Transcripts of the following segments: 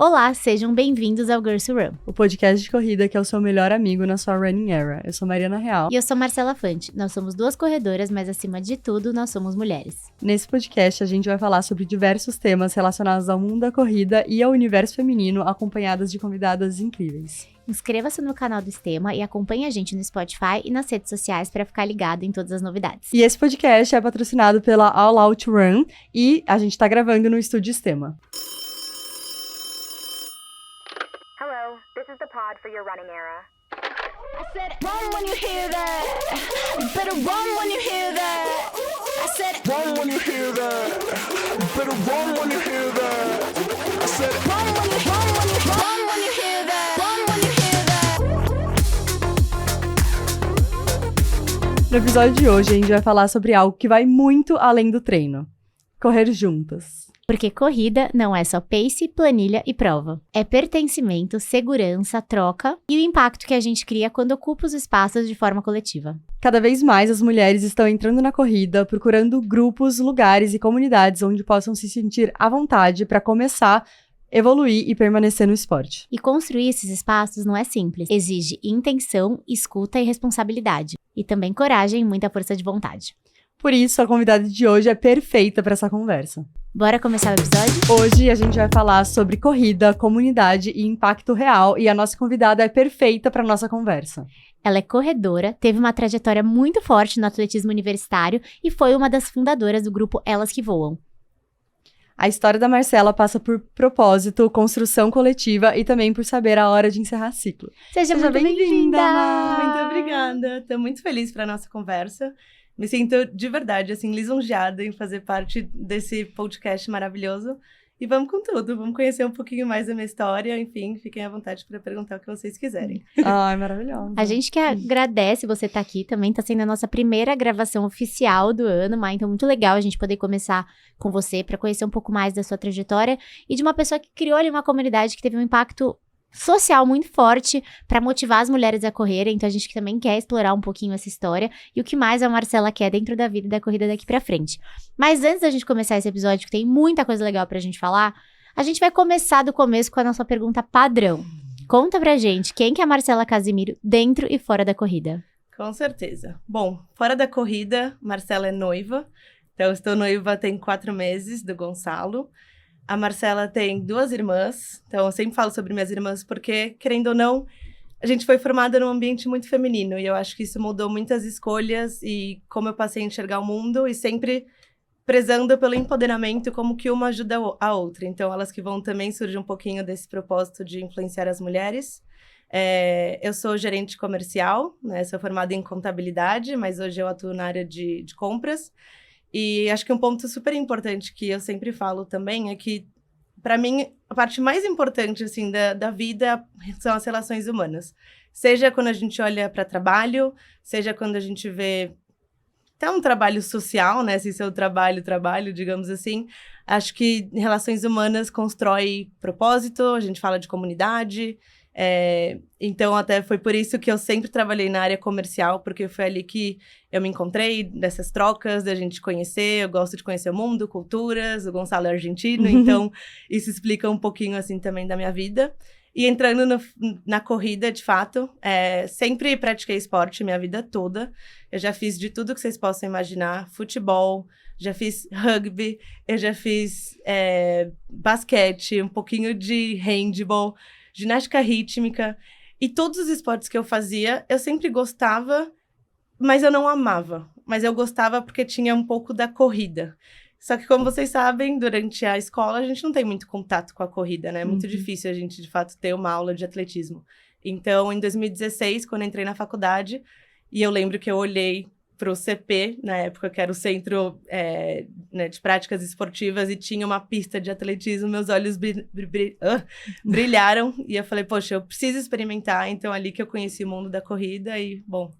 Olá, sejam bem-vindos ao Girls Who Run. O podcast de corrida que é o seu melhor amigo na sua running era. Eu sou Mariana Real. E eu sou Marcela Fante. Nós somos duas corredoras, mas acima de tudo, nós somos mulheres. Nesse podcast, a gente vai falar sobre diversos temas relacionados ao mundo da corrida e ao universo feminino, acompanhadas de convidadas incríveis. Inscreva-se no canal do Estema e acompanhe a gente no Spotify e nas redes sociais para ficar ligado em todas as novidades. E esse podcast é patrocinado pela All Out Run e a gente tá gravando no estúdio Estema. This is the pod for your running era. I said, run when you hear that. You better run when you hear that. I said, Run when you hear that. You better run when you hear that. I said, run when you hear that. Run when you hear that. No episódio de hoje, a gente vai falar sobre algo que vai muito além do treino. Correr juntas. Porque corrida não é só pace, planilha e prova. É pertencimento, segurança, troca e o impacto que a gente cria quando ocupa os espaços de forma coletiva. Cada vez mais as mulheres estão entrando na corrida, procurando grupos, lugares e comunidades onde possam se sentir à vontade para começar, evoluir e permanecer no esporte. E construir esses espaços não é simples. Exige intenção, escuta e responsabilidade. E também coragem e muita força de vontade. Por isso, a convidada de hoje é perfeita para essa conversa. Bora começar o episódio? Hoje a gente vai falar sobre corrida, comunidade e impacto real e a nossa convidada é perfeita para nossa conversa. Ela é corredora, teve uma trajetória muito forte no atletismo universitário e foi uma das fundadoras do grupo Elas que Voam. A história da Marcela passa por propósito, construção coletiva e também por saber a hora de encerrar ciclo. Seja muito bem-vinda! Muito obrigada. Tô muito feliz para nossa conversa. Me sinto de verdade, assim, lisonjeada em fazer parte desse podcast maravilhoso. E vamos com tudo, vamos conhecer um pouquinho mais da minha história. Enfim, fiquem à vontade para perguntar o que vocês quiserem. Ai, maravilhosa. A gente que agradece você estar aqui também, tá sendo a nossa primeira gravação oficial do ano, Mai, então muito legal a gente poder começar com você para conhecer um pouco mais da sua trajetória e de uma pessoa que criou ali uma comunidade que teve um impacto social muito forte para motivar as mulheres a correrem, então a gente também quer explorar um pouquinho essa história e o que mais a Marcela quer dentro da vida e da corrida daqui pra frente. Mas antes da gente começar esse episódio, que tem muita coisa legal pra gente falar, a gente vai começar do começo com a nossa pergunta padrão. Conta pra gente, quem que é a Marcela Casimiro dentro e fora da corrida? Com certeza. Bom, fora da corrida, Marcela é noiva. Então, estou noiva tem 4 meses do Gonçalo. A Marcela tem 2 irmãs, então eu sempre falo sobre minhas irmãs porque, querendo ou não, a gente foi formada num ambiente muito feminino e eu acho que isso mudou muitas escolhas e como eu passei a enxergar o mundo e sempre prezando pelo empoderamento, como que uma ajuda a outra. Então, Elas que Vão também surge um pouquinho desse propósito de influenciar as mulheres. Eu sou gerente comercial, né? Sou formada em contabilidade, mas hoje eu atuo na área de compras. E acho que um ponto super importante que eu sempre falo também é que, para mim, a parte mais importante, assim, da vida são as relações humanas. Seja quando a gente olha para trabalho, seja quando a gente vê até um trabalho social, né? Se seu trabalho, digamos assim. Acho que relações humanas constrói propósito, a gente fala de comunidade. Então, até foi por isso que eu sempre trabalhei na área comercial, porque foi ali que eu me encontrei, dessas trocas, da gente conhecer. Eu gosto de conhecer o mundo, culturas, o Gonçalo é argentino, então isso explica um pouquinho, assim, também da minha vida. E entrando na corrida, de fato, sempre pratiquei esporte minha vida toda. Eu já fiz de tudo que vocês possam imaginar, futebol, já fiz rugby, eu já fiz basquete, um pouquinho de handball, ginástica rítmica, e todos os esportes que eu fazia, eu sempre gostava, mas eu não amava. Mas eu gostava porque tinha um pouco da corrida. Só que, como vocês sabem, durante a escola, a gente não tem muito contato com a corrida, né? É muito difícil a gente, de fato, ter uma aula de atletismo. Então, em 2016, quando eu entrei na faculdade, e eu lembro que eu olhei para o CP, na época, que era o Centro né, de Práticas Esportivas, e tinha uma pista de atletismo, meus olhos brilharam, e eu falei, poxa, eu preciso experimentar. Então, ali que eu conheci o mundo da corrida, e, bom,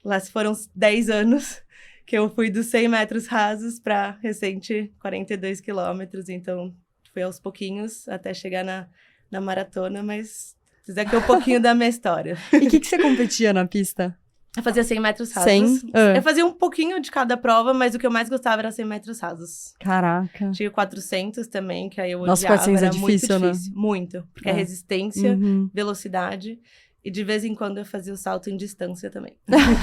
lá se foram 10 anos que eu fui dos 100 metros rasos para, recente, 42 quilômetros, então, foi aos pouquinhos, até chegar na maratona, mas fiz aqui um pouquinho da minha história. E o que você competia na pista? Eu fazia 100 metros rasos. 100? Eu fazia um pouquinho de cada prova, mas o que eu mais gostava era 100 metros rasos. Caraca. Tinha 400 também, que aí eu Nossa, odiava. 400 é era difícil, muito difícil. Muito. Porque é resistência, Uhum. velocidade. E de vez em quando eu fazia o salto em distância também.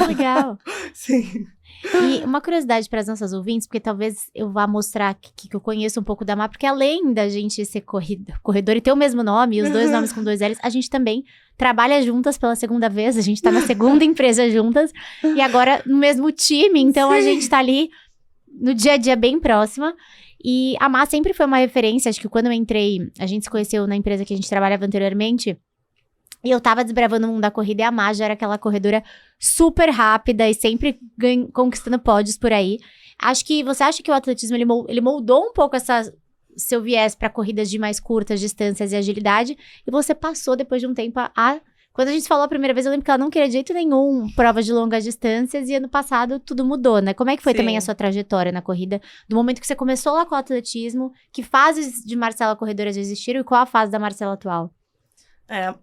Legal. Sim. E uma curiosidade para as nossas ouvintes, porque talvez eu vá mostrar que eu conheço um pouco da Má, porque além da gente ser corredor e ter o mesmo nome, e os dois nomes com 2 L's, a gente também trabalha juntas pela segunda vez, a gente tá na segunda empresa juntas, e agora no mesmo time, então a gente tá ali no dia a dia bem próxima. E a Má sempre foi uma referência, acho que quando eu entrei, a gente se conheceu na empresa que a gente trabalhava anteriormente, e eu tava desbravando o mundo da corrida e a Má já era aquela corredora super rápida e sempre conquistando pódios por aí. Você acha que o atletismo, ele moldou um pouco seu viés para corridas de mais curtas distâncias e agilidade, e você passou depois de um tempo Quando a gente falou a primeira vez, eu lembro que ela não queria de jeito nenhum provas de longas distâncias, e ano passado tudo mudou, né? Como é que foi também a sua trajetória na corrida? Do momento que você começou lá com o atletismo, que fases de Marcela corredoras já existiram e qual a fase da Marcela atual?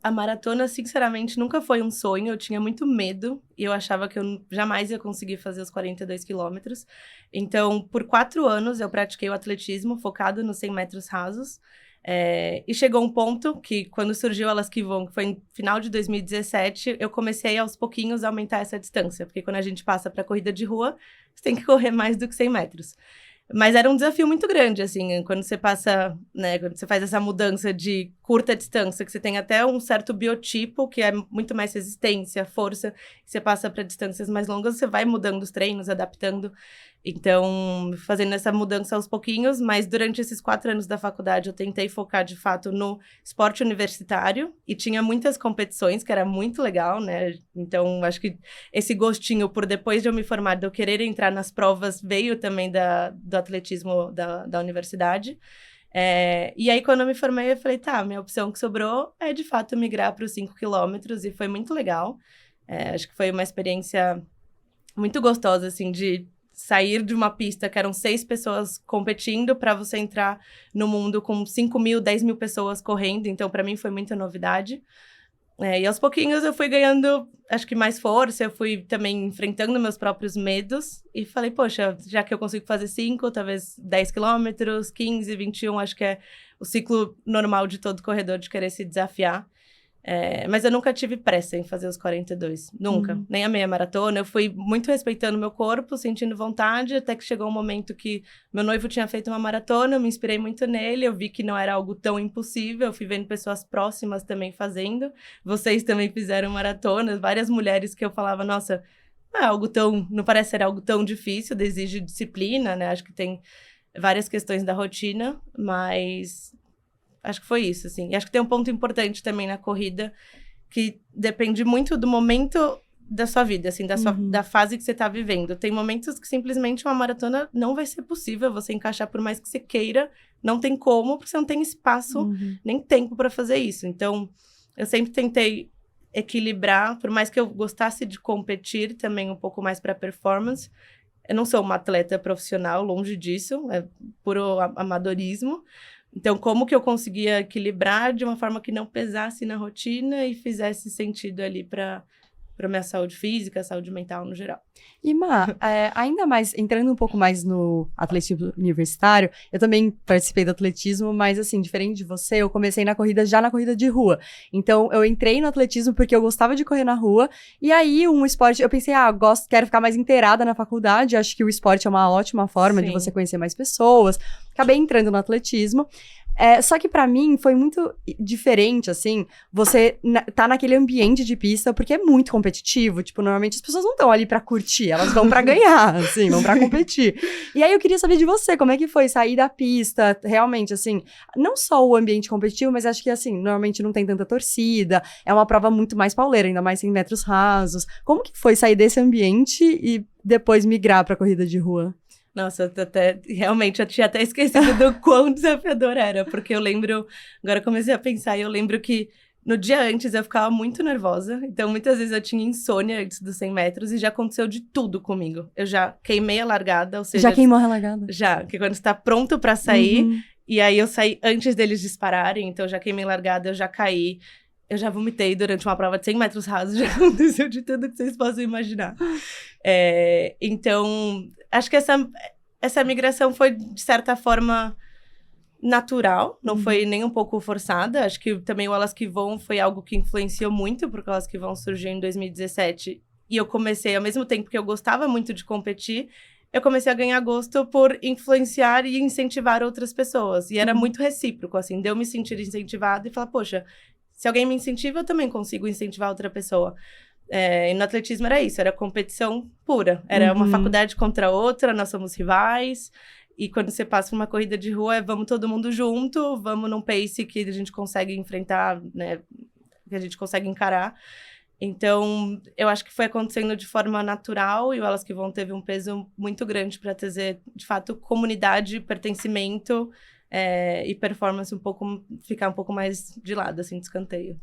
A maratona, sinceramente, nunca foi um sonho. Eu tinha muito medo e eu achava que eu jamais ia conseguir fazer os 42 quilômetros. Então, por 4 anos, eu pratiquei o atletismo focado nos 100 metros rasos. E chegou um ponto que, quando surgiu Elas Que Vão, que foi em final de 2017, eu comecei aos pouquinhos a aumentar essa distância. Porque quando a gente passa para corrida de rua, você tem que correr mais do que 100 metros. Mas era um desafio muito grande, assim, quando você passa, né, quando você faz essa mudança de curta distância, que você tem até um certo biotipo, que é muito mais resistência, força, você passa para distâncias mais longas, você vai mudando os treinos, adaptando. Então, fazendo essa mudança aos pouquinhos, mas durante esses 4 anos da faculdade, eu tentei focar, de fato, no esporte universitário, e tinha muitas competições, que era muito legal, né? Então, acho que esse gostinho por depois de eu me formar, de eu querer entrar nas provas, veio também do atletismo da universidade. E aí, quando eu me formei, eu falei, tá, minha opção que sobrou é, de fato, migrar para os 5 quilômetros, e foi muito legal. Acho que foi uma experiência muito gostosa, assim, de sair de uma pista que eram 6 pessoas competindo para você entrar no mundo com 5 mil, 10 mil pessoas correndo. Então, para mim, foi muita novidade. E aos pouquinhos eu fui ganhando, acho que mais força, eu fui também enfrentando meus próprios medos. E falei, poxa, já que eu consigo fazer 5, talvez 10 quilômetros, 15, 21, acho que é o ciclo normal de todo corredor de querer se desafiar. Mas eu nunca tive pressa em fazer os 42, nunca. Nem a meia maratona, eu fui muito respeitando meu corpo, sentindo vontade, até que chegou um momento que meu noivo tinha feito uma maratona, eu me inspirei muito nele, eu vi que não era algo tão impossível, eu fui vendo pessoas próximas também fazendo, vocês também fizeram maratonas, várias mulheres que eu falava, nossa, não parece ser algo tão difícil, exige disciplina, né, acho que tem várias questões da rotina, mas acho que foi isso, assim. E acho que tem um ponto importante também na corrida, que depende muito do momento da sua vida, assim, da fase que você tá vivendo. Tem momentos que simplesmente uma maratona não vai ser possível você encaixar, por mais que você queira, não tem como, porque você não tem espaço, nem tempo para fazer isso. Então, eu sempre tentei equilibrar, por mais que eu gostasse de competir também um pouco mais para performance. Eu não sou uma atleta profissional, longe disso, é puro amadorismo. Então, como que eu conseguia equilibrar de uma forma que não pesasse na rotina e fizesse sentido ali para minha saúde física, saúde mental no geral. E, Má, ainda mais, entrando um pouco mais no atletismo universitário, eu também participei do atletismo, mas assim, diferente de você, eu comecei na corrida de rua. Então, eu entrei no atletismo porque eu gostava de correr na rua, e aí um esporte, eu pensei, quero ficar mais inteirada na faculdade, acho que o esporte é uma ótima forma de você conhecer mais pessoas. Acabei entrando no atletismo. Só que pra mim foi muito diferente, assim, você tá naquele ambiente de pista, porque é muito competitivo, tipo, normalmente as pessoas não estão ali pra curtir, elas vão pra ganhar, assim, vão pra competir. E aí eu queria saber de você, como é que foi sair da pista, realmente, assim, não só o ambiente competitivo, mas acho que, assim, normalmente não tem tanta torcida, é uma prova muito mais pauleira, ainda mais 100 metros rasos. Como que foi sair desse ambiente e depois migrar pra corrida de rua? Nossa, realmente, eu tinha até esquecido do quão desafiador era, porque eu lembro, agora eu comecei a pensar, e eu lembro que no dia antes eu ficava muito nervosa, então muitas vezes eu tinha insônia antes dos 100 metros, e já aconteceu de tudo comigo. Eu já queimei a largada, ou seja... Já queimou a largada? Já, que quando você tá pronto pra sair, e aí eu saí antes deles dispararem, então eu já queimei largada, eu já caí. Eu já vomitei durante uma prova de 100 metros rasos, já aconteceu de tudo que vocês possam imaginar. Então, acho que essa migração foi, de certa forma, natural, não foi nem um pouco forçada. Acho que também o Elas Que Voam foi algo que influenciou muito, porque Elas Que Voam surgiu em 2017. E eu comecei, ao mesmo tempo que eu gostava muito de competir, eu comecei a ganhar gosto por influenciar e incentivar outras pessoas. E era muito recíproco, assim, de eu me sentir incentivada e falar, poxa, se alguém me incentiva, eu também consigo incentivar outra pessoa. E no atletismo era isso, era competição pura. Era uma faculdade contra outra, nós somos rivais. E quando você passa por uma corrida de rua, vamos todo mundo junto, vamos num pace que a gente consegue enfrentar, né, que a gente consegue encarar. Então, eu acho que foi acontecendo de forma natural e o Elas Que Voam teve um peso muito grande para trazer, de fato, comunidade, pertencimento e performance ficar um pouco mais de lado, assim, de escanteio.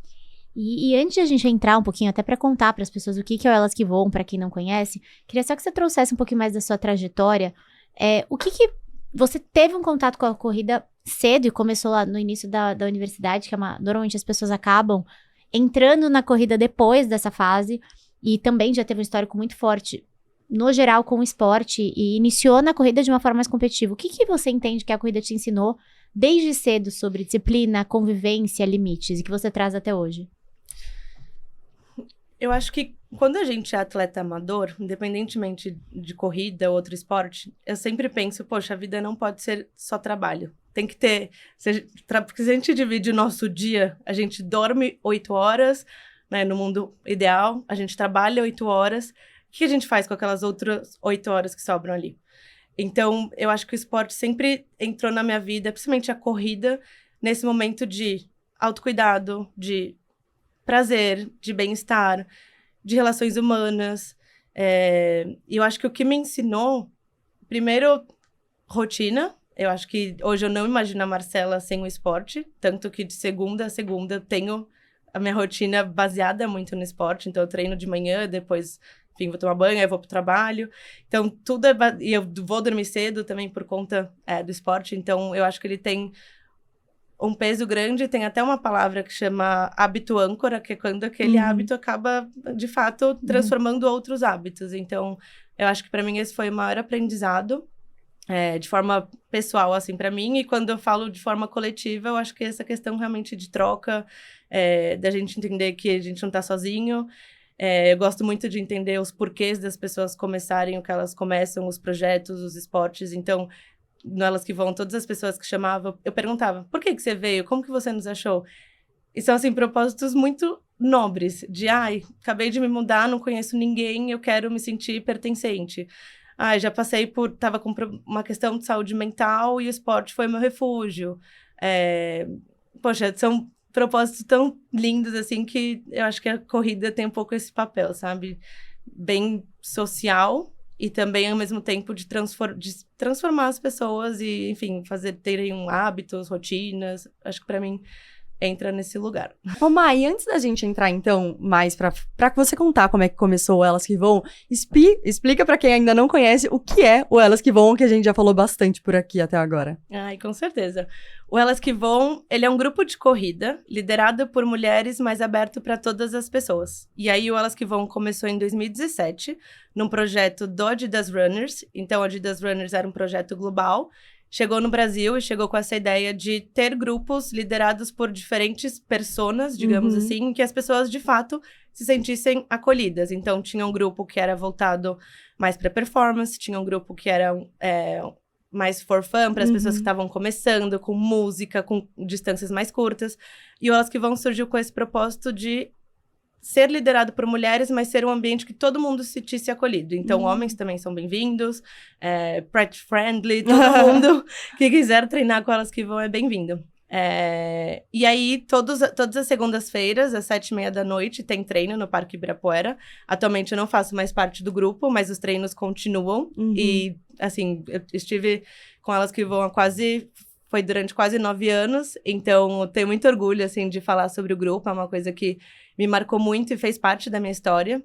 E antes de a gente entrar um pouquinho, até para contar para as pessoas o que é o Elas Que Voam, para quem não conhece, queria só que você trouxesse um pouquinho mais da sua trajetória. O que você teve um contato com a corrida cedo e começou lá no início da universidade, que normalmente as pessoas acabam entrando na corrida depois dessa fase, e também já teve um histórico muito forte, no geral, com o esporte, e iniciou na corrida de uma forma mais competitiva. O que você entende que a corrida te ensinou desde cedo sobre disciplina, convivência, limites, e que você traz até hoje? Eu acho que quando a gente é atleta amador, independentemente de corrida ou outro esporte, eu sempre penso, poxa, a vida não pode ser só trabalho. Tem que ter... Porque se a gente divide o nosso dia, a gente dorme 8 horas, né, no mundo ideal, a gente trabalha 8 horas. O que a gente faz com aquelas outras 8 horas que sobram ali? Então, eu acho que o esporte sempre entrou na minha vida, principalmente a corrida, nesse momento de autocuidado, de prazer, de bem-estar, de relações humanas. E eu acho que o que me ensinou, primeiro, rotina. Eu acho que hoje eu não imagino a Marcela sem o esporte, tanto que de segunda a segunda tenho a minha rotina baseada muito no esporte, então eu treino de manhã, depois, enfim, vou tomar banho, aí vou pro trabalho. Então, tudo e eu vou dormir cedo também por conta do esporte, então eu acho que ele tem um peso grande, tem até uma palavra que chama hábito âncora, que é quando aquele hábito acaba, de fato, transformando outros hábitos. Então, eu acho que para mim esse foi o maior aprendizado, de forma pessoal, assim, para mim. E quando eu falo de forma coletiva, eu acho que essa questão realmente de troca, da gente entender que a gente não tá sozinho. Eu gosto muito de entender os porquês das pessoas começarem o que elas começam, os projetos, os esportes. Então, no Elas Que Voam, todas as pessoas que chamavam, eu perguntava, por que você veio? Como que você nos achou? E são, assim, propósitos muito nobres, de, acabei de me mudar, não conheço ninguém, eu quero me sentir pertencente. Já passei tava com uma questão de saúde mental e o esporte foi meu refúgio. Poxa, são propósitos tão lindos, assim, que eu acho que a corrida tem um pouco esse papel, sabe? Bem social, e também, ao mesmo tempo, de transformar as pessoas e, enfim, terem hábitos, rotinas. Acho que, para mim, entra nesse lugar. Ô, Mai, antes da gente entrar, então, mais pra você contar como é que começou o Elas Que Voam, explica pra quem ainda não conhece o que é o Elas Que Voam, que a gente já falou bastante por aqui até agora. Com certeza. O Elas Que Voam, ele é um grupo de corrida liderado por mulheres, mas aberto para todas as pessoas. E aí, o Elas Que Voam começou em 2017, num projeto do Adidas Runners. Então, o Adidas Runners era um projeto global. Chegou no Brasil e chegou com essa ideia de ter grupos liderados por diferentes personas, digamos assim, que as pessoas, de fato, se sentissem acolhidas. Então, tinha um grupo que era voltado mais para performance, tinha um grupo que era mais for fun, para as pessoas que estavam começando, com música, com distâncias mais curtas. E o Elas Que Voam surgiu com esse propósito de ser liderado por mulheres, mas ser um ambiente que todo mundo se sentisse acolhido. Então, homens também são bem-vindos, pet friendly, todo mundo que quiser treinar com Elas Que Voam é bem-vindo. E aí, todas as segundas-feiras, às 7h30 da noite, tem treino no Parque Ibirapuera. Atualmente, eu não faço mais parte do grupo, mas os treinos continuam. E, assim, eu estive com Elas Que Voam foi durante quase 9 anos, então eu tenho muito orgulho, assim, de falar sobre o grupo, é uma coisa que me marcou muito e fez parte da minha história.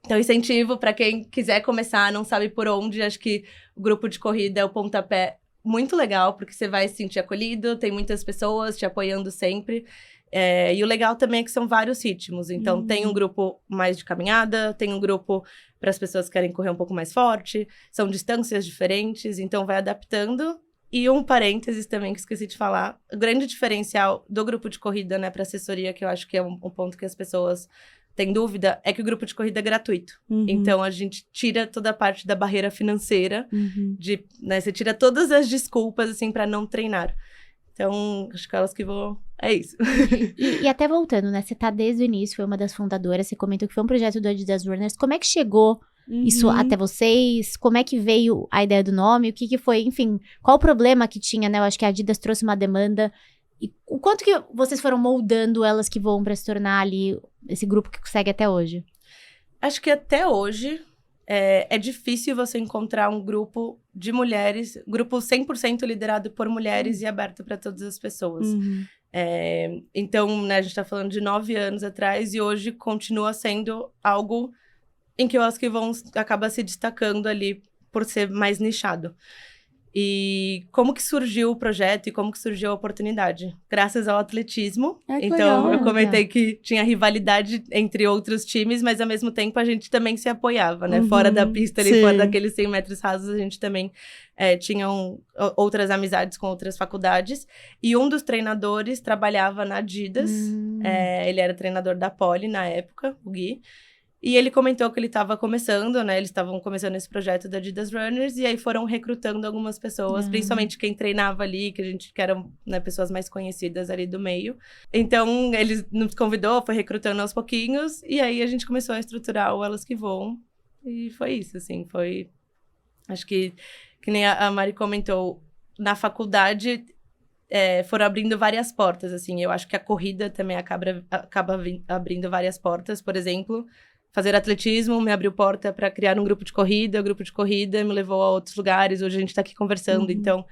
Então, incentivo para quem quiser começar, não sabe por onde, acho que o grupo de corrida é o pontapé muito legal, porque você vai se sentir acolhido, tem muitas pessoas te apoiando sempre, E o legal também é que são vários ritmos. Então, tem um grupo mais de caminhada, tem um grupo para as pessoas que querem correr um pouco mais forte, são distâncias diferentes, então vai adaptando. E um parênteses também que esqueci de falar, o grande diferencial do grupo de corrida, né, para assessoria, que eu acho que é um ponto que as pessoas têm dúvida, é que o grupo de corrida é gratuito. Então, a gente tira toda a parte da barreira financeira, né, você tira todas as desculpas, assim, para não treinar. Então, acho que elas que vão... É isso. E até voltando, né? Você tá desde o início, foi uma das fundadoras, você comentou que foi um projeto do Adidas Runners. Como é que chegou isso até vocês? Como é que veio a ideia do nome? O que foi? Enfim, qual o problema que tinha, né? Eu acho que a Adidas trouxe uma demanda. E o quanto que vocês foram moldando elas que vão pra se tornar ali esse grupo que segue até hoje? Acho que até hoje... É difícil você encontrar um grupo de mulheres, grupo 100% liderado por mulheres e aberto para todas as pessoas. Então, né, a gente está falando de 9 anos atrás e hoje continua sendo algo em que eu acho que acaba se destacando ali por ser mais nichado. E como que surgiu o projeto e como que surgiu a oportunidade? Graças ao atletismo. Então, legal. eu comentei que tinha rivalidade entre outros times, mas ao mesmo tempo a gente também se apoiava, né? Fora da pista, ali, fora daqueles 100 metros rasos, a gente também tinha outras amizades com outras faculdades. E um dos treinadores trabalhava na Adidas. Ele era treinador da Poli na época, o Gui. E ele comentou que ele estava começando, né? Eles estavam começando esse projeto da Adidas Runners. E aí foram recrutando algumas pessoas, principalmente quem treinava ali, que eram, né, pessoas mais conhecidas ali do meio. Então, ele nos convidou, foi recrutando aos pouquinhos. E aí a gente começou a estruturar o Elas que Voam. E foi isso, assim, foi... Acho que nem a Mari comentou, na faculdade... foram abrindo várias portas, assim. Eu acho que a corrida também acaba abrindo várias portas. Por exemplo, fazer atletismo me abriu porta para criar um grupo de corrida. O grupo de corrida me levou a outros lugares. Hoje a gente tá aqui conversando. Então,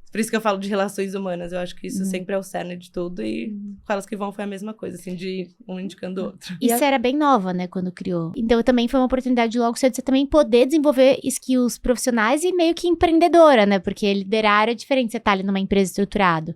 por isso que eu falo de relações humanas. Eu acho que isso sempre é o cerne de tudo. E com Elas que Vão foi a mesma coisa, assim, de um indicando o outro. E você era bem nova, né, quando criou. Então, também foi uma oportunidade logo cedo de você também poder desenvolver skills profissionais e meio que empreendedora, né? Porque liderar é diferente, você tá ali numa empresa estruturada.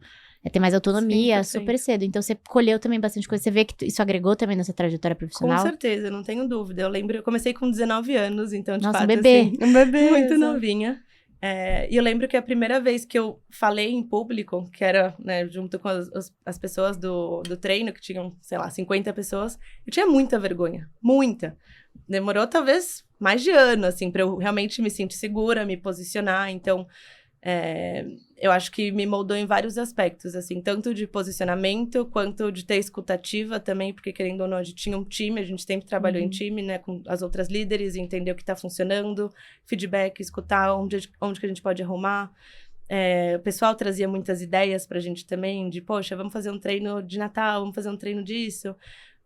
Ter mais autonomia, 100%. Super cedo. Então, você colheu também bastante coisa. Você vê que isso agregou também na sua trajetória profissional? Com certeza, não tenho dúvida. Eu lembro, eu comecei com 19 anos, então, de Nossa, fato, um bebê. assim... Um bebê. Muito novinha. E eu lembro que a primeira vez que eu falei em público, que era, né, junto com as pessoas do treino, que tinham, sei lá, 50 pessoas, eu tinha muita vergonha. Muita. Demorou, talvez, mais de ano, assim, pra eu realmente me sentir segura, me posicionar. Então... eu acho que me moldou em vários aspectos, assim, tanto de posicionamento, quanto de ter escutativa também, porque querendo ou não, a gente tinha um time, a gente sempre trabalhou em time, né, com as outras líderes, entender o que tá funcionando, feedback, escutar onde que a gente pode arrumar. O pessoal trazia muitas ideias pra gente também, de, poxa, vamos fazer um treino de Natal, vamos fazer um treino disso.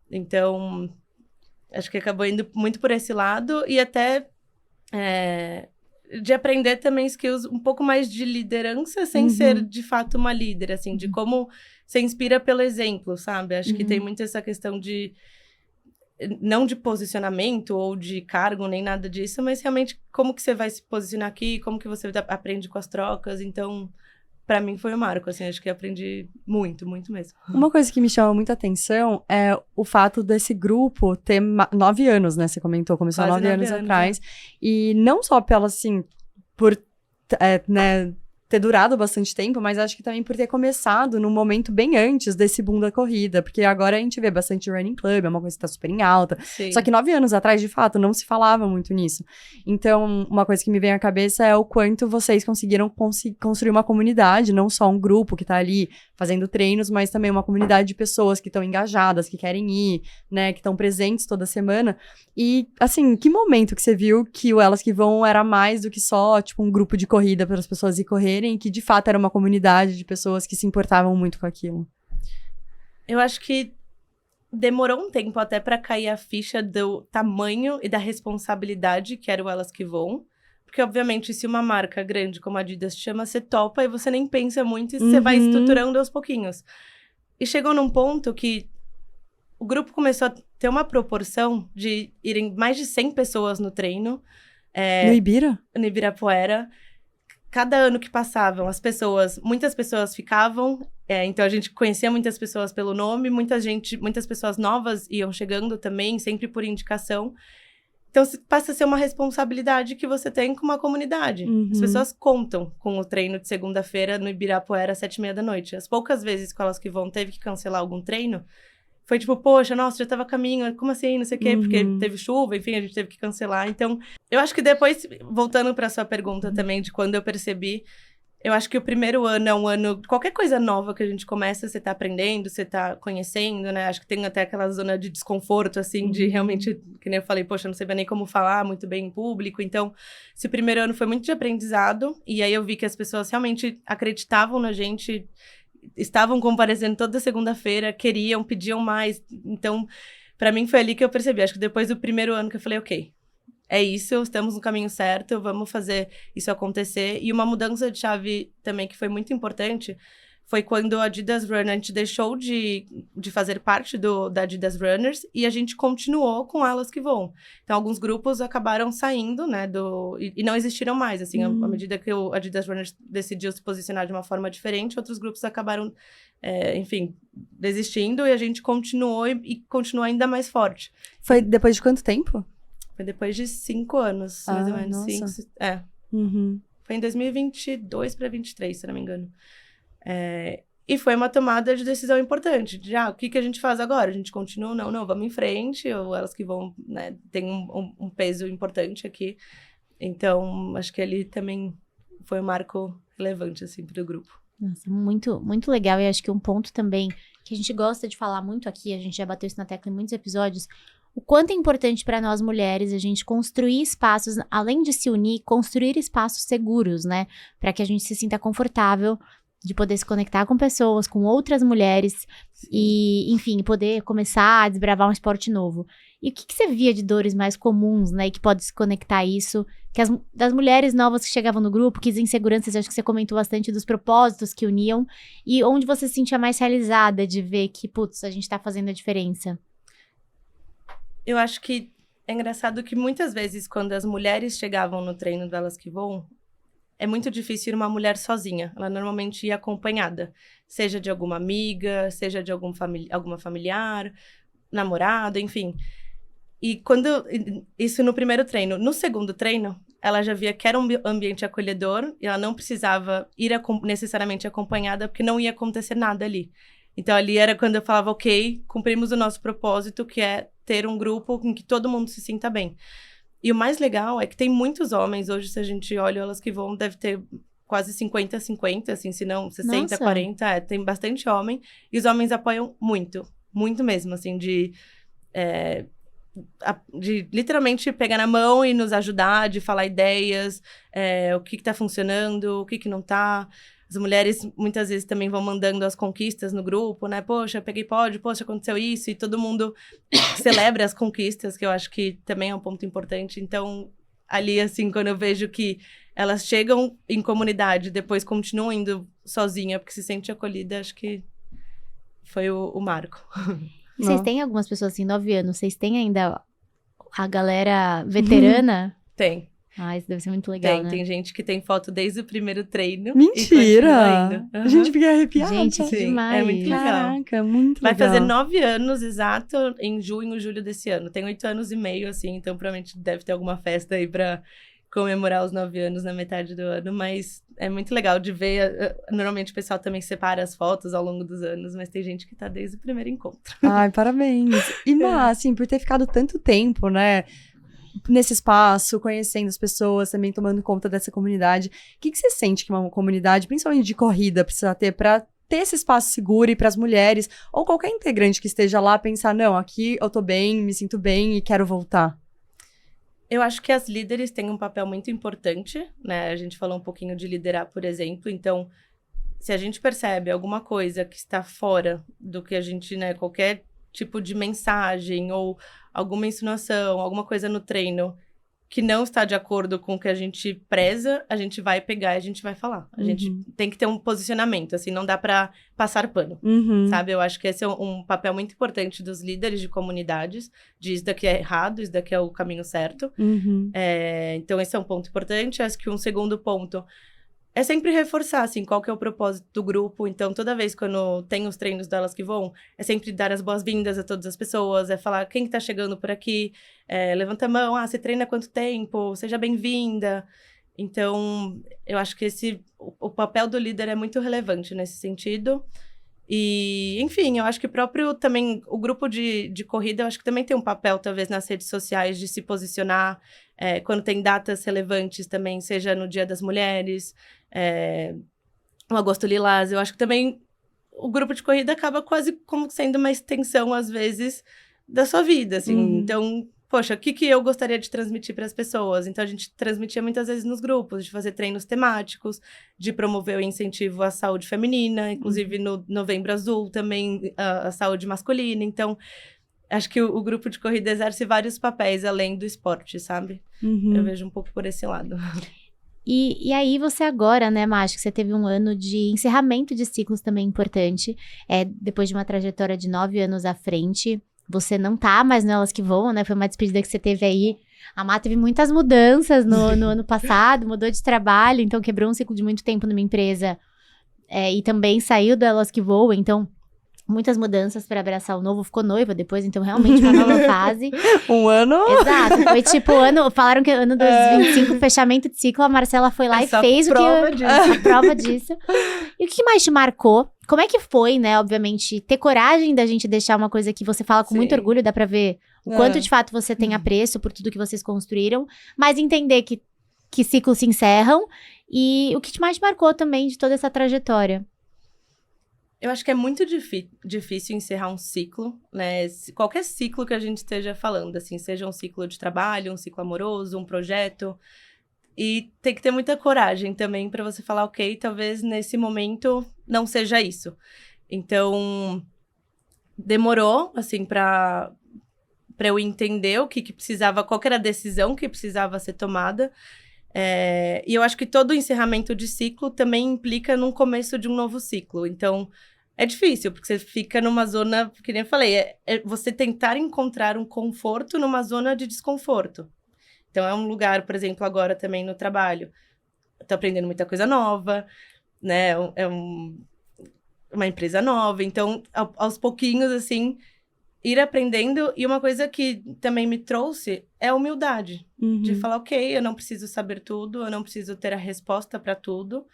Então, acho que acabou indo muito por esse lado, e até... de aprender também skills um pouco mais de liderança, sem ser, de fato, uma líder, assim, de como você inspira pelo exemplo, sabe? Acho que tem muito essa questão de... Não de posicionamento ou de cargo, nem nada disso, mas realmente como que você vai se posicionar aqui, como que você aprende com as trocas. Então, pra mim foi um marco, assim, acho que aprendi muito, muito mesmo. Uma coisa que me chama muita atenção é o fato desse grupo ter 9 anos, né? Você comentou, começou há Quase 9 anos atrás. E não só pela, assim, por né, ter durado bastante tempo, mas acho que também por ter começado num momento bem antes desse boom da corrida, porque agora a gente vê bastante running club, é uma coisa que tá super em alta. Sim. Só que 9 anos atrás, de fato, não se falava muito nisso. Então, uma coisa que me vem à cabeça é o quanto vocês conseguiram construir uma comunidade, não só um grupo que tá ali fazendo treinos, mas também uma comunidade de pessoas que estão engajadas, que querem ir, né, que estão presentes toda semana. E, assim, que momento que você viu que o Elas que Vão era mais do que só, tipo, um grupo de corrida para as pessoas ir correrem, que de fato era uma comunidade de pessoas que se importavam muito com aquilo? Eu acho que demorou um tempo até para cair a ficha do tamanho e da responsabilidade que era o Elas que Voam. Porque, obviamente, se uma marca grande como a Adidas te chama, você topa e você nem pensa muito e você vai estruturando aos pouquinhos. E chegou num ponto que o grupo começou a ter uma proporção de irem mais de 100 pessoas no treino. No Ibira? No Ibirapuera. cada ano que passavam, muitas pessoas ficavam, então a gente conhecia muitas pessoas pelo nome, muitas pessoas novas iam chegando também, sempre por indicação. Então, passa a ser uma responsabilidade que você tem com uma comunidade. As pessoas contam com o treino de segunda-feira no Ibirapuera, às 7h30 da noite. As poucas vezes que elas que vão teve que cancelar algum treino, foi tipo, poxa, nossa, já tava a caminho, como assim, não sei o quê, porque teve chuva, enfim, a gente teve que cancelar. Então, eu acho que depois, voltando pra sua pergunta também, de quando eu percebi, eu acho que o primeiro ano é um ano... Qualquer coisa nova que a gente começa, você tá aprendendo, você tá conhecendo, né? Acho que tem até aquela zona de desconforto, assim, de realmente... Que nem eu falei, poxa, não sei nem como falar muito bem em público. Então, esse primeiro ano foi muito de aprendizado. E aí eu vi que as pessoas realmente acreditavam na gente, estavam comparecendo toda segunda-feira, queriam, pediam mais. Então, pra mim foi ali que eu percebi. Acho que depois do primeiro ano que eu falei, ok... É isso, estamos no caminho certo, vamos fazer isso acontecer. E uma mudança de chave também que foi muito importante foi quando a Adidas Runner, a gente deixou de fazer parte da Adidas Runners e a gente continuou com Elas que Voam. Então, alguns grupos acabaram saindo, né, e não existiram mais, assim, à medida que o Adidas Runners decidiu se posicionar de uma forma diferente, outros grupos acabaram, enfim, desistindo e a gente continuou e continua ainda mais forte. Foi depois de quanto tempo? Foi depois de 5 anos, mais ou menos. Nossa. 5, Foi em 2022 para 2023, se não me engano. E foi uma tomada de decisão importante. De, o que a gente faz agora? A gente continua? Não, vamos em frente. Ou Elas que Vão, né, tem um peso importante aqui. Então, acho que ele também foi um marco relevante, assim, para o grupo. Nossa, muito, muito legal. E acho que um ponto também que a gente gosta de falar muito aqui, a gente já bateu isso na tecla em muitos episódios, o quanto é importante para nós mulheres a gente construir espaços, além de se unir, construir espaços seguros, né? Para que a gente se sinta confortável de poder se conectar com pessoas, com outras mulheres e, enfim, poder começar a desbravar um esporte novo. E o que você via de dores mais comuns, né? E que pode se conectar a isso? Das mulheres novas que chegavam no grupo, que as inseguranças, acho que você comentou bastante dos propósitos que uniam. E onde você se sentia mais realizada de ver que, putz, a gente tá fazendo a diferença? Eu acho que é engraçado que muitas vezes, quando as mulheres chegavam no treino do Elas que Voam, é muito difícil ir uma mulher sozinha. Ela normalmente ia acompanhada. Seja de alguma amiga, seja de alguma familiar, namorado, enfim. E isso no primeiro treino. No segundo treino, ela já via que era um ambiente acolhedor e ela não precisava ir necessariamente acompanhada, porque não ia acontecer nada ali. Então, ali era quando eu falava, ok, cumprimos o nosso propósito, que é ter um grupo em que todo mundo se sinta bem. E o mais legal é que tem muitos homens, hoje, se a gente olha Elas que Voam, deve ter quase 50-50, assim, se não 60-40, tem bastante homem. E os homens apoiam muito, muito mesmo, assim, de literalmente pegar na mão e nos ajudar, de falar ideias, o que tá funcionando, o que não tá. As mulheres, muitas vezes, também vão mandando as conquistas no grupo, né? Poxa, peguei pódio, poxa, aconteceu isso. E todo mundo celebra as conquistas, que eu acho que também é um ponto importante. Então, ali, assim, quando eu vejo que elas chegam em comunidade, depois continuam indo sozinha, porque se sente acolhida, acho que foi o marco. Vocês têm algumas pessoas, assim, 9 anos, vocês têm ainda a galera veterana? Tem. Ah, isso deve ser muito legal, né? Tem gente que tem foto desde o primeiro treino. Mentira! A gente fica arrepiada. Gente, que demais. É muito legal. Caraca, muito Vai legal. fazer 9 anos exato em junho, julho desse ano. Tem 8 anos e meio, assim, então provavelmente deve ter alguma festa aí pra comemorar os 9 anos na metade do ano, mas é muito legal de ver. Normalmente o pessoal também separa as fotos ao longo dos anos, mas tem gente que tá desde o primeiro encontro. Ai, parabéns. E, Má, assim, por ter ficado tanto tempo, né, nesse espaço, conhecendo as pessoas, também tomando conta dessa comunidade, o que você sente que uma comunidade, principalmente de corrida, precisa ter pra ter esse espaço seguro e para as mulheres, ou qualquer integrante que esteja lá, pensar, não, aqui eu tô bem, me sinto bem e quero voltar? Eu acho que as líderes têm um papel muito importante, né? A gente falou um pouquinho de liderar, por exemplo. Então, se a gente percebe alguma coisa que está fora do que a gente, né? Qualquer tipo de mensagem ou alguma insinuação, alguma coisa no treino que não está de acordo com o que a gente preza, a gente vai pegar e a gente vai falar. A gente tem que ter um posicionamento, assim, não dá para passar pano, sabe? Eu acho que esse é um papel muito importante dos líderes de comunidades, de isso daqui é errado, isso daqui é o caminho certo. Então, esse é um ponto importante. Acho que um segundo ponto, é sempre reforçar, assim, qual que é o propósito do grupo. Então, toda vez quando tem os treinos delas que vão, é sempre dar as boas-vindas a todas as pessoas, é falar quem que tá chegando por aqui, levanta a mão, você treina há quanto tempo? Seja bem-vinda. Então, eu acho que o papel do líder é muito relevante nesse sentido. E, enfim, eu acho que próprio também, o grupo de corrida, eu acho que também tem um papel, talvez, nas redes sociais, de se posicionar, quando tem datas relevantes também, seja no Dia das Mulheres, o Agosto Lilás. Eu acho que também o grupo de corrida acaba quase como sendo uma extensão, às vezes, da sua vida, assim. Então, poxa, o que eu gostaria de transmitir para as pessoas? Então, a gente transmitia muitas vezes nos grupos, de fazer treinos temáticos, de promover o incentivo à saúde feminina, inclusive no Novembro Azul também a saúde masculina. Então, acho que o grupo de corrida exerce vários papéis além do esporte, sabe? Eu vejo um pouco por esse lado. E aí você agora, né, Má, que você teve um ano de encerramento de ciclos também importante, depois de uma trajetória de 9 anos à frente, você não tá mais no Elas que Voam, né, foi uma despedida que você teve aí, a Má teve muitas mudanças no ano passado, mudou de trabalho, então quebrou um ciclo de muito tempo numa empresa, e também saiu do Elas que Voam, então muitas mudanças para abraçar o novo, ficou noiva depois, então realmente uma nova fase. Um ano? Exato, foi tipo falaram que ano dos 25, fechamento de ciclo, a Marcela foi lá Essa e fez a prova disso. disso. E o que mais te marcou? Como é que foi, né, obviamente, ter coragem da gente deixar uma coisa que você fala com muito orgulho, dá pra ver o quanto de fato você tem apreço por tudo que vocês construíram, mas entender que ciclos se encerram, e o que mais te marcou também de toda essa trajetória? Eu acho que é muito difícil encerrar um ciclo, né? Qualquer ciclo que a gente esteja falando, assim, seja um ciclo de trabalho, um ciclo amoroso, um projeto. E tem que ter muita coragem também para você falar, ok, talvez nesse momento não seja isso. Então, demorou, assim, para eu entender o que precisava, qual que era a decisão que precisava ser tomada. E eu acho que todo encerramento de ciclo também implica num começo de um novo ciclo. Então, é difícil, porque você fica numa zona, que nem eu falei, é você tentar encontrar um conforto numa zona de desconforto. Então, é um lugar, por exemplo, agora também no trabalho. Tô aprendendo muita coisa nova, né? Uma empresa nova. Então, aos pouquinhos, assim, ir aprendendo. E uma coisa que também me trouxe é a humildade. De falar, ok, eu não preciso saber tudo, eu não preciso ter a resposta para tudo.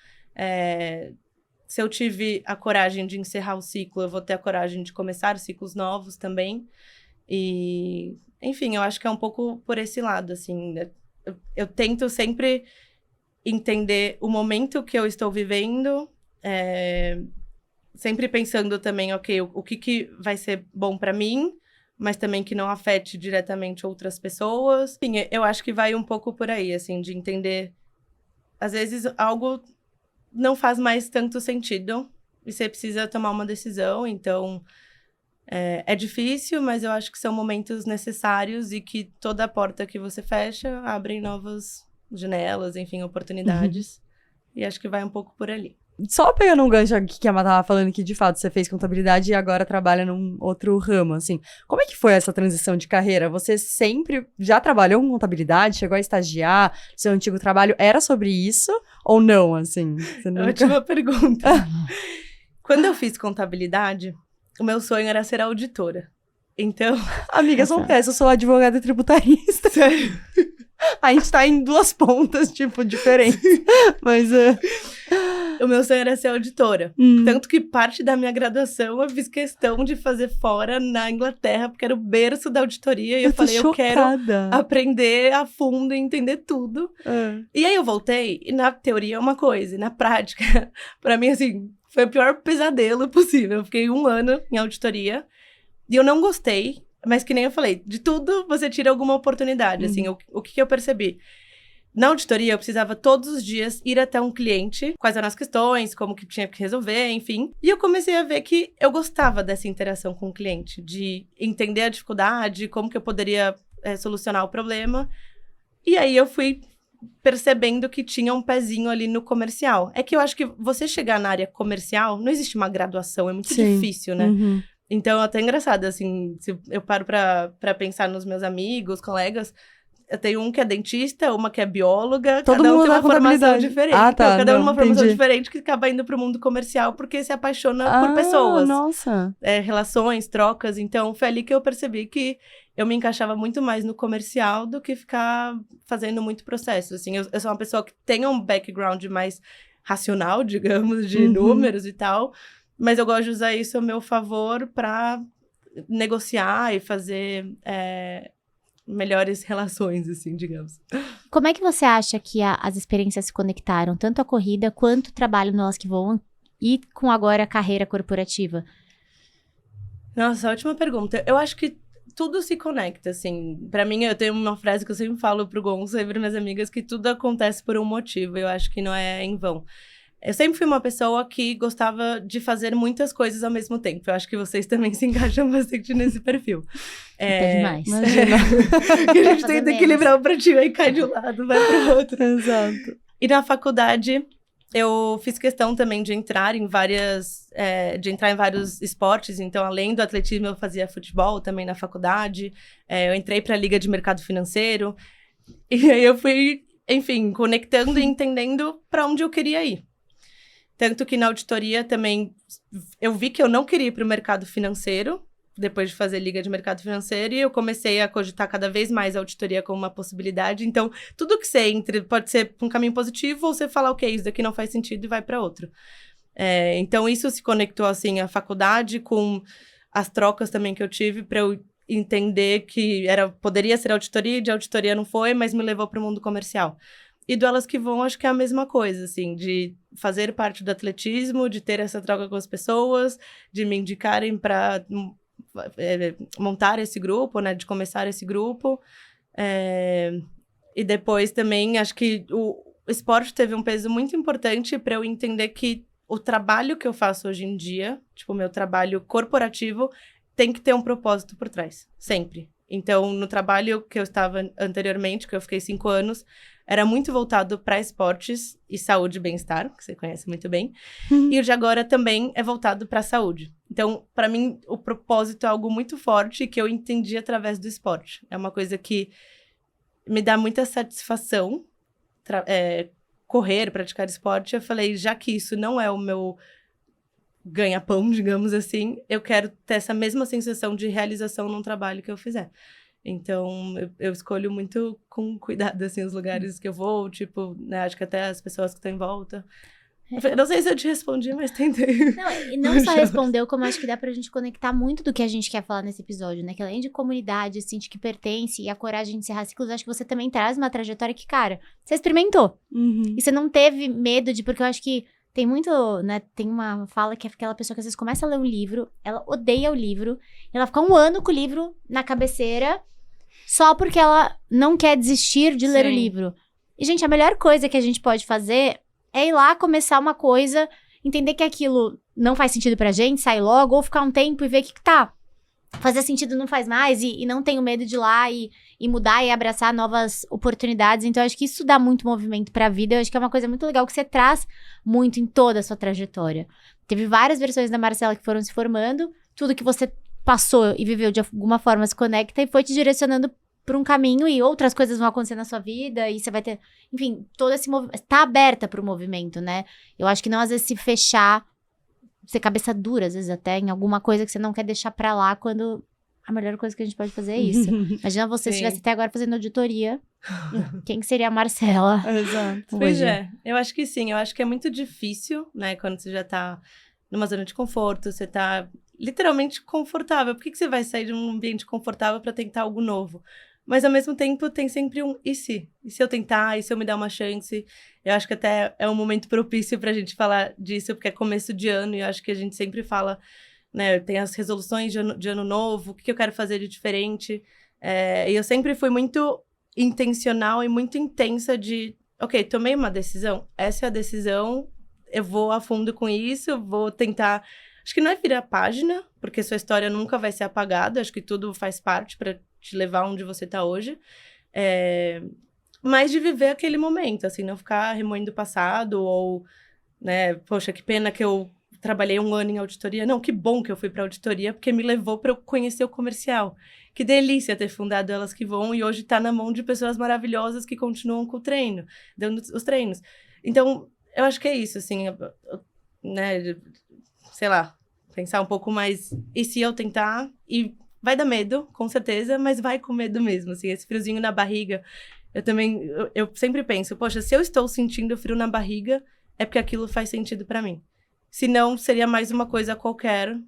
Se eu tive a coragem de encerrar o ciclo, eu vou ter a coragem de começar ciclos novos também. E, enfim, eu acho que é um pouco por esse lado, assim. Eu tento sempre entender o momento que eu estou vivendo, sempre pensando também, ok, o que vai ser bom para mim, mas também que não afete diretamente outras pessoas. Enfim, eu acho que vai um pouco por aí, assim, de entender, às vezes, algo não faz mais tanto sentido e você precisa tomar uma decisão. Então, é difícil, mas eu acho que são momentos necessários e que toda porta que você fecha abre novas janelas, enfim, oportunidades. E acho que vai um pouco por ali. Só pegando um gancho aqui que a Má tava falando que, de fato, você fez contabilidade e agora trabalha num outro ramo, assim. Como é que foi essa transição de carreira? Você sempre já trabalhou com contabilidade? Chegou a estagiar? Seu antigo trabalho era sobre isso ou não, assim? Você nunca... Ótima pergunta. Quando eu fiz contabilidade, o meu sonho era ser auditora. Então... Amiga, só peço, eu sou advogada tributarista. Sério? A gente tá em duas pontas, tipo, diferentes. Mas... O meu sonho era ser auditora. Tanto que parte da minha graduação eu fiz questão de fazer fora na Inglaterra, porque era o berço da auditoria. E eu falei, chocada. Eu quero aprender a fundo e entender tudo. E aí eu voltei, e na teoria é uma coisa, e na prática, pra mim, assim, foi o pior pesadelo possível. Eu fiquei 1 ano em auditoria, e eu não gostei, mas que nem eu falei, de tudo você tira alguma oportunidade, assim, o que eu percebi? Na auditoria, eu precisava todos os dias ir até um cliente, quais eram as questões, como que tinha que resolver, enfim. E eu comecei a ver que eu gostava dessa interação com o cliente, de entender a dificuldade, como que eu poderia solucionar o problema. E aí eu fui percebendo que tinha um pezinho ali no comercial. É que eu acho que você chegar na área comercial, não existe uma graduação, é muito difícil, né? Então, é até engraçado, assim, se eu paro pra pensar nos meus amigos, colegas, eu tenho um que é dentista, uma que é bióloga, Todo cada um mundo tem na uma formação contabilidade. diferente. Ah, tá, Então, cada um não, numa formação entendi. diferente que acaba indo pro mundo comercial porque se apaixona por pessoas. Nossa. Relações, trocas. Então, foi ali que eu percebi que eu me encaixava muito mais no comercial do que ficar fazendo muito processo. Assim, eu sou uma pessoa que tem um background mais racional, digamos, de números e tal, mas eu gosto de usar isso a meu favor para negociar e fazer melhores relações, assim, digamos. Como é que você acha que as experiências se conectaram, tanto a corrida quanto o trabalho no Elas que Voam e com agora a carreira corporativa? Nossa, ótima pergunta. Eu acho que tudo se conecta, assim. Pra mim, eu tenho uma frase que eu sempre falo pro Gonçalo e para minhas amigas, que tudo acontece por um motivo. Eu acho que não é em vão. Eu sempre fui uma pessoa que gostava de fazer muitas coisas ao mesmo tempo. Eu acho que vocês também se encaixam bastante nesse perfil. Até demais. Imagina. Que a gente Fazer tenta menos. equilibrar o pratinho, aí cai de um lado, vai pro outro. Exato. E na faculdade, eu fiz questão também de entrar em vários esportes. Então, além do atletismo, eu fazia futebol também na faculdade. Eu entrei para a Liga de Mercado Financeiro. E aí eu fui, enfim, conectando e entendendo para onde eu queria ir. Tanto que na auditoria também, eu vi que eu não queria ir para o mercado financeiro, depois de fazer Liga de Mercado Financeiro, e eu comecei a cogitar cada vez mais a auditoria como uma possibilidade. Então, tudo que você entre pode ser um caminho positivo, ou você falar, ok, isso daqui não faz sentido e vai para outro. Então, isso se conectou, assim, à faculdade com as trocas também que eu tive para eu entender que poderia ser auditoria, e de auditoria não foi, mas me levou para o mundo comercial. E do Elas que Vão, acho que é a mesma coisa, assim, de fazer parte do atletismo, de ter essa troca com as pessoas, de me indicarem para montar esse grupo, né, de começar esse grupo. E depois também, acho que o esporte teve um peso muito importante para eu entender que o trabalho que eu faço hoje em dia, tipo, o meu trabalho corporativo, tem que ter um propósito por trás, sempre. Então, no trabalho que eu estava anteriormente, que eu fiquei 5 anos, era muito voltado para esportes e saúde e bem-estar, que você conhece muito bem. E o de agora também é voltado para saúde. Então, para mim, o propósito é algo muito forte que eu entendi através do esporte. É uma coisa que me dá muita satisfação, correr, praticar esporte. Eu falei, já que isso não é o meu ganha-pão, digamos assim, eu quero ter essa mesma sensação de realização num trabalho que eu fizer. Então, eu escolho muito com cuidado, assim, os lugares que eu vou, tipo, né, acho que até as pessoas que estão em volta. Não sei se eu te respondi, mas tentei. Não, e não só respondeu, como acho que dá pra gente conectar muito do que a gente quer falar nesse episódio, né? Que além de comunidade, sentir que pertence e a coragem de encerrar ciclos, acho que você também traz uma trajetória que, cara, você experimentou. E você não teve medo porque eu acho que tem muito, né, tem uma fala que é aquela pessoa que às vezes começa a ler um livro, ela odeia o livro, e ela fica 1 ano com o livro na cabeceira, só porque ela não quer desistir de ler o livro. E, gente, a melhor coisa que a gente pode fazer é ir lá começar uma coisa, entender que aquilo não faz sentido pra gente, sair logo, ou ficar um tempo e ver que tá. Fazer sentido não faz mais, e não tenho medo de ir lá e mudar e abraçar novas oportunidades. Então, eu acho que isso dá muito movimento pra vida. Eu acho que é uma coisa muito legal que você traz muito em toda a sua trajetória. Teve várias versões da Marcela que foram se formando, tudo que você passou e viveu de alguma forma se conecta e foi te direcionando por um caminho, e outras coisas vão acontecer na sua vida, e você vai ter, enfim, todo esse movimento, tá aberta pro movimento, né? Eu acho que não, às vezes, se fechar, ser cabeça dura, às vezes, até em alguma coisa que você não quer deixar pra lá, quando a melhor coisa que a gente pode fazer é isso. Imagina você se estivesse até agora fazendo auditoria, quem que seria a Marcela? Exato. Pois é, eu acho que sim, eu acho que é muito difícil, né, quando você já tá numa zona de conforto, você tá literalmente confortável. Por que você vai sair de um ambiente confortável pra tentar algo novo? Mas, ao mesmo tempo, tem sempre um e se? E se eu tentar? E se eu me dar uma chance? Eu acho que até é um momento propício pra gente falar disso, porque é começo de ano, e eu acho que a gente sempre fala, né, tem as resoluções de ano novo, o que eu quero fazer de diferente. E eu sempre fui muito intencional e muito intensa de, ok, tomei uma decisão, essa é a decisão, eu vou a fundo com isso, eu vou tentar... Acho que não é virar página, porque sua história nunca vai ser apagada, acho que tudo faz parte pra te levar onde você tá hoje, mas de viver aquele momento, assim, não ficar remoendo o passado, ou, né, poxa, que pena que eu trabalhei 1 ano em auditoria. Não, que bom que eu fui para auditoria, porque me levou para eu conhecer o comercial. Que delícia ter fundado Elas Que Voam e hoje tá na mão de pessoas maravilhosas que continuam com o treino, dando os treinos. Então, eu acho que é isso, assim, né, sei lá, pensar um pouco mais, e se eu tentar? E vai dar medo, com certeza, mas vai com medo mesmo, assim, esse friozinho na barriga. Eu sempre penso, poxa, se eu estou sentindo frio na barriga, é porque aquilo faz sentido pra mim. Se não, seria mais uma coisa qualquer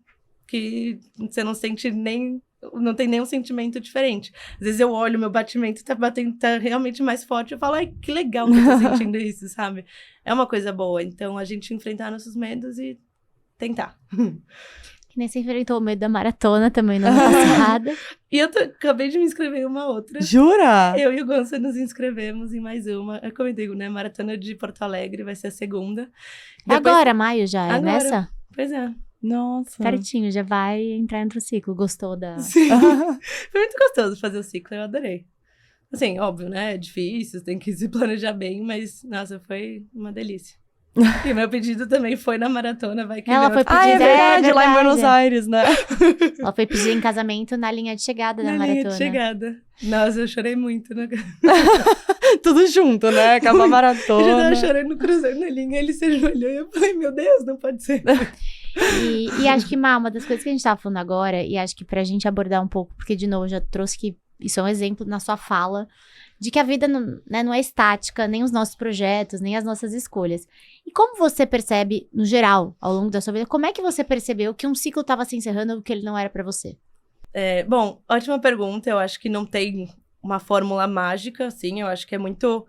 que você não sente nem... Não tem nenhum sentimento diferente. Às vezes eu olho, meu batimento tá batendo, tá realmente mais forte. Eu falo, ai, que legal que eu tô sentindo isso, sabe? É uma coisa boa. Então, a gente enfrentar nossos medos e tentar. Que nem você enfrentou o medo da maratona também no ano passado. E eu acabei de me inscrever em uma outra. Jura? Eu e o Gonça nos inscrevemos em mais uma. Eu comentei, né? Maratona de Porto Alegre, vai ser a segunda. Depois... Agora, maio já é Agora. nessa? Pois é. Nossa. Certinho, já vai entrar entre o ciclo. Gostou da... Sim. Foi muito gostoso fazer o ciclo, eu adorei. Assim, óbvio, né? É difícil, tem que se planejar bem, mas, nossa, foi uma delícia. E meu pedido também foi na maratona, vai que Ela vem foi outra- pedir- Ah, é verdade, É lá em verdade. Buenos Aires, né? Ela foi pedir em casamento na linha de chegada da na linha maratona. de chegada. Nossa, eu chorei muito. Né? Tudo junto, né? Acaba a Eu já maratona. tava chorando, cruzando na linha, ele se ajoelhou e eu falei, meu Deus, não pode ser. E acho que, Má, uma das coisas que a gente tava falando agora, e acho que pra gente abordar um pouco, porque, de novo, eu já trouxe que isso é um exemplo na sua fala, de que a vida não, né, não é estática, nem os nossos projetos, nem as nossas escolhas. E como você percebe, no geral, ao longo da sua vida, como é que você percebeu que um ciclo tava se encerrando ou que ele não era pra você? Bom, ótima pergunta. Eu acho que não tem uma fórmula mágica, assim. Eu acho que é muito...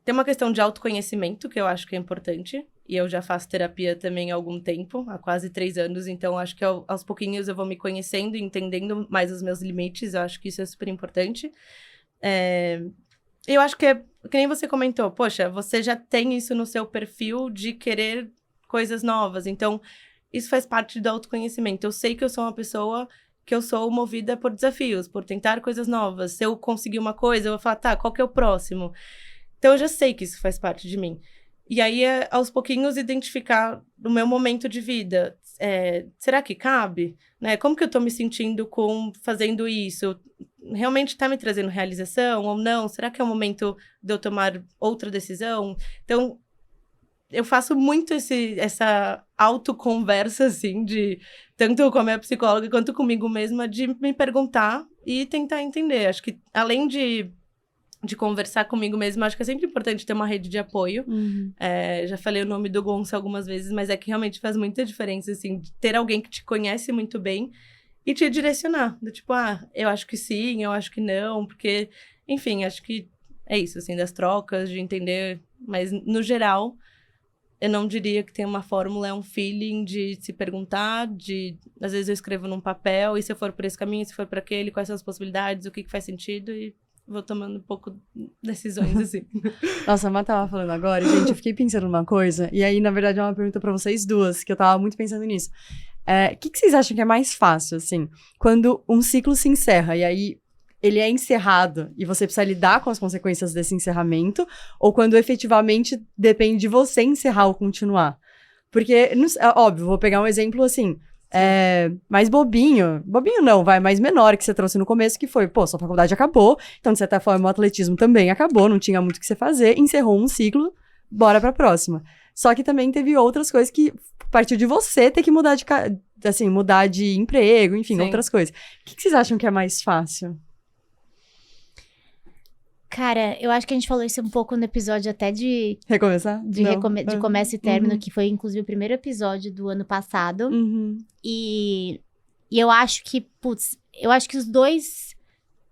Tem uma questão de autoconhecimento, que eu acho que é importante. E eu já faço terapia também há algum tempo, há quase 3 anos. Então, acho que aos pouquinhos eu vou me conhecendo e entendendo mais os meus limites. Eu acho que isso é super importante. Eu acho que que nem você comentou. Poxa, você já tem isso no seu perfil de querer coisas novas. Então, isso faz parte do autoconhecimento. Eu sei que eu sou uma pessoa... que eu sou movida por desafios, por tentar coisas novas. Se eu conseguir uma coisa, eu vou falar, tá, qual que é o próximo? Então, eu já sei que isso faz parte de mim. E aí, aos pouquinhos, identificar o meu momento de vida. Será que cabe? Né? Como que eu tô me sentindo fazendo isso? Realmente tá me trazendo realização ou não? Será que é o momento de eu tomar outra decisão? Então, eu faço muito essa autoconversa, assim, tanto com a minha psicóloga quanto comigo mesma, de me perguntar e tentar entender. Acho que, além de conversar comigo mesma, acho que é sempre importante ter uma rede de apoio. Uhum. Já falei o nome do Gonça algumas vezes, mas é que realmente faz muita diferença, assim, de ter alguém que te conhece muito bem e te direcionar. Do tipo, eu acho que sim, eu acho que não, porque, enfim, acho que é isso, assim, das trocas, de entender, mas, no geral... Eu não diria que tem uma fórmula, é um feeling de se perguntar, às vezes eu escrevo num papel, e se eu for por esse caminho, se for por aquele, quais são as possibilidades, o que faz sentido, e vou tomando um pouco decisões, assim. Nossa, a Má tava falando agora, e, gente, eu fiquei pensando numa coisa, e aí, na verdade, é uma pergunta pra vocês duas, que eu tava muito pensando nisso. O que vocês acham que é mais fácil, assim, quando um ciclo se encerra, e aí ele é encerrado e você precisa lidar com as consequências desse encerramento, ou quando efetivamente depende de você encerrar ou continuar? Porque, óbvio, vou pegar um exemplo assim, mais bobinho não, mais menor que você trouxe no começo, que foi, sua faculdade acabou, então de certa forma o atletismo também acabou, não tinha muito o que você fazer, encerrou um ciclo, bora pra próxima. Só que também teve outras coisas que partiu de você ter que mudar de emprego, enfim, Sim. outras coisas. O que vocês acham que é mais fácil? Cara, eu acho que a gente falou isso um pouco no episódio até de Recomeçar? de começo e término, Uhum. que foi inclusive o primeiro episódio do ano passado. Uhum. E eu acho que, eu acho que os dois...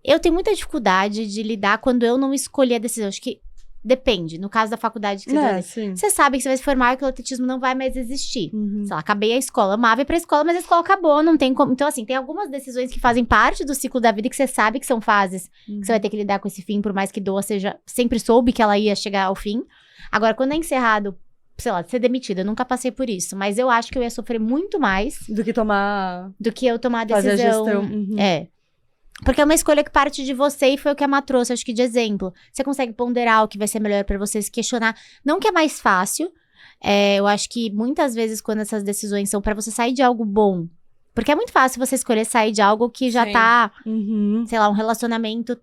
Eu tenho muita dificuldade de lidar quando eu não escolhi a decisão. Acho que depende. No caso da faculdade que você Sim. você sabe que você vai se formar e que o atletismo não vai mais existir. Uhum. Sei lá, acabei a escola, amava ir pra escola, mas a escola acabou, não tem como. Então, assim, tem algumas decisões que fazem parte do ciclo da vida que você sabe que são fases que você vai ter que lidar com esse fim, por mais que doa sempre soube que ela ia chegar ao fim. Agora, quando é encerrado, sei lá, ser demitida, eu nunca passei por isso, mas eu acho que eu ia sofrer muito mais Do que tomar... do que eu tomar a Fazer a decisão. gestão. Uhum. Porque é uma escolha que parte de você e foi o que a Má trouxe, acho que de exemplo. Você consegue ponderar o que vai ser melhor pra você, se questionar. Não que é mais fácil, Eu acho que muitas vezes quando essas decisões são pra você sair de algo bom, porque é muito fácil você escolher sair de algo que já Sim. tá, Uhum. sei lá, um relacionamento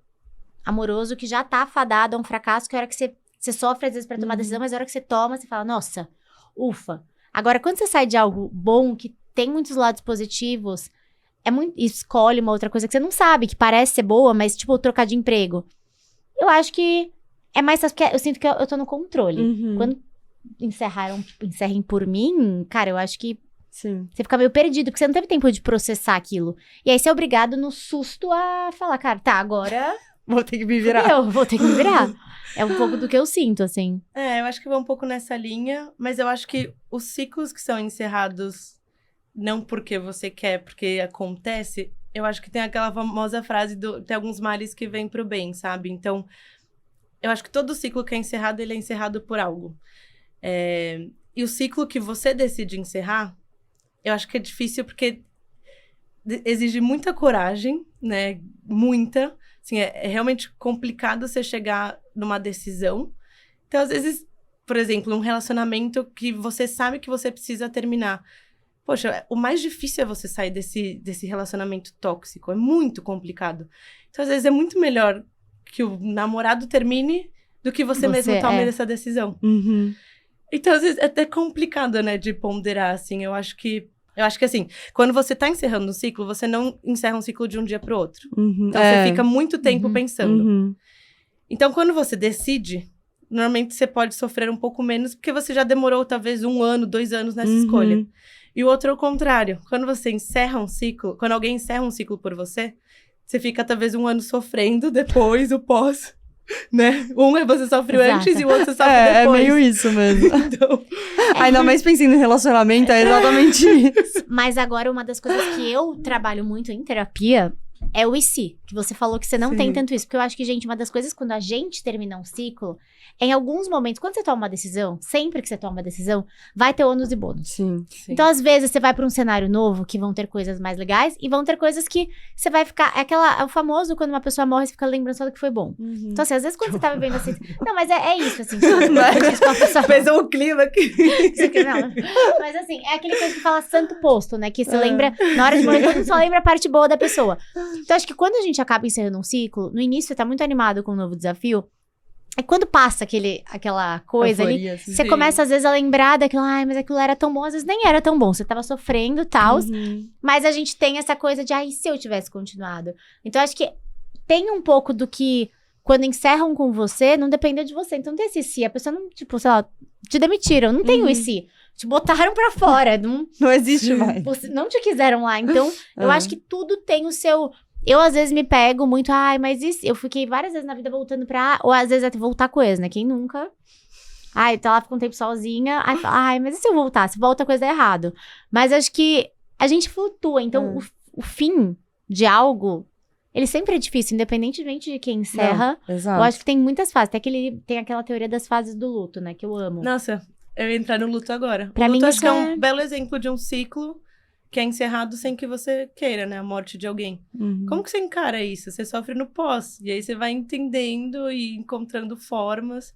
amoroso que já tá fadado a um fracasso, que a hora que você sofre às vezes pra tomar decisão, mas a hora que você toma, você fala, nossa, ufa. Agora, quando você sai de algo bom, que tem muitos lados positivos, escolhe uma outra coisa que você não sabe, que parece ser boa, mas tipo, trocar de emprego. Eu acho que é mais fácil, porque eu sinto que eu tô no controle. Uhum. Quando encerrem por mim, cara, eu acho que Sim. você fica meio perdido, porque você não teve tempo de processar aquilo. E aí você é obrigado no susto a falar, cara, tá, agora Vou ter que me virar. eu vou ter que me virar. É um pouco do que eu sinto, assim. Eu acho que vai um pouco nessa linha, mas eu acho que os ciclos que são encerrados não porque você quer, porque acontece, eu acho que tem aquela famosa frase tem alguns males que vêm pro bem, sabe? Então, eu acho que todo ciclo que é encerrado, ele é encerrado por algo. E o ciclo que você decide encerrar, eu acho que é difícil porque exige muita coragem, né? Muita. Assim, é realmente complicado você chegar numa decisão. Então, às vezes, por exemplo, um relacionamento que você sabe que você precisa terminar. Poxa, o mais difícil é você sair desse relacionamento tóxico. É muito complicado. Então, às vezes, é muito melhor que o namorado termine do que você mesmo tome essa decisão. Uhum. Então, às vezes, é até complicado, né, de ponderar, assim. Eu acho que, assim, quando você tá encerrando um ciclo, você não encerra um ciclo de um dia pro outro. Uhum. Então, você fica muito tempo pensando. Uhum. Então, quando você decide, normalmente você pode sofrer um pouco menos, porque você já demorou, talvez, 1 ano, 2 anos nessa escolha. E o outro é o contrário. Quando você encerra um ciclo, quando alguém encerra um ciclo por você, você fica, talvez, 1 ano sofrendo depois, o pós, né? Você sofre antes e o outro você sofre depois. É meio isso mesmo. Então, Ainda mais pensando em relacionamento, é exatamente isso. Mas agora, uma das coisas que eu trabalho muito em terapia é o e se, que você falou que você não Sim. tem tanto isso. Porque eu acho que, gente, uma das coisas quando a gente termina um ciclo, em alguns momentos, quando você toma uma decisão, sempre que você toma uma decisão, vai ter ônus e bônus. Sim. Então, às vezes, você vai pra um cenário novo, que vão ter coisas mais legais, e vão ter coisas que você vai ficar... É o famoso, quando uma pessoa morre, você fica lembrando só do que foi bom. Então, assim, às vezes, quando você tá vivendo assim... Não, mas é isso, assim. pesou o clima aqui. Não, mas assim, é aquele coisa que fala santo posto, né? Que você lembra, na hora de morrer, todo mundo só lembra a parte boa da pessoa. Então, acho que quando a gente acaba encerrando um ciclo, no início você tá muito animado com um novo desafio, e quando passa aquela coisa Euforia, ali, assim. você começa às vezes a lembrar daquilo, ai, mas aquilo era tão bom, às vezes nem era tão bom, você tava sofrendo e tal, mas a gente tem essa coisa de, ai, e se eu tivesse continuado? Então, acho que tem um pouco do que, quando encerram com você, não depende de você, então não tem esse se, a pessoa não, tipo, sei lá, te demitiram, não tem o e se, te botaram pra fora, Não existe mais. não te quiseram lá, então, eu acho que tudo tem o seu... Eu, às vezes, me pego muito, ai, mas isso... Eu fiquei várias vezes na vida voltando pra... Ou, às vezes, até voltar com ex, né? Quem nunca? Ai, tá lá, fica um tempo sozinha. Ai, fala, ai, mas e se eu voltar? Se volta, a coisa é errado. Mas acho que a gente flutua. Então, o fim de algo, ele sempre é difícil, independentemente de quem encerra. Exato. Eu acho que tem muitas fases. Tem aquela teoria das fases do luto, né? Que eu amo. Nossa, eu ia entrar no luto agora. Pra o luto mim, acho que é isso um belo exemplo de um ciclo que é encerrado sem que você queira, né? A morte de alguém. Como que você encara isso? Você sofre no pós. E aí você vai entendendo e encontrando formas.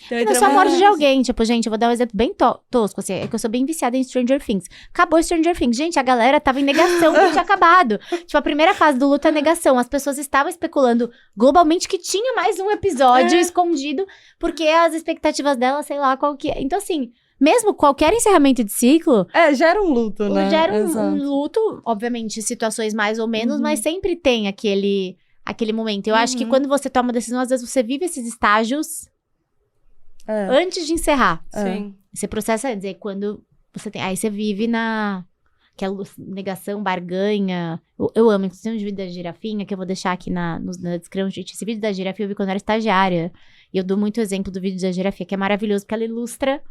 Então, Não é só a morte de alguém. Tipo, gente, eu vou dar um exemplo bem tosco, assim. É que eu sou bem viciada em Stranger Things. Acabou Stranger Things. Gente, a galera tava em negação que tinha acabado. Tipo, a primeira fase do luto é a negação. As pessoas estavam especulando globalmente que tinha mais um episódio escondido, porque as expectativas dela, sei lá, qual que é. Então, assim... Mesmo qualquer encerramento de ciclo... gera um luto, né? Gera um luto, obviamente, situações mais ou menos, mas sempre tem aquele momento. Eu acho que quando você toma uma decisão, às vezes você vive esses estágios antes de encerrar. Sim. Você processa antes, aí quando você tem... Aí você vive aquela negação, barganha. Eu amo, inclusive, o vídeo da girafinha, que eu vou deixar aqui na descrição. Gente, esse vídeo da girafinha eu vi quando eu era estagiária. E eu dou muito exemplo do vídeo da girafinha, que é maravilhoso, porque ela ilustra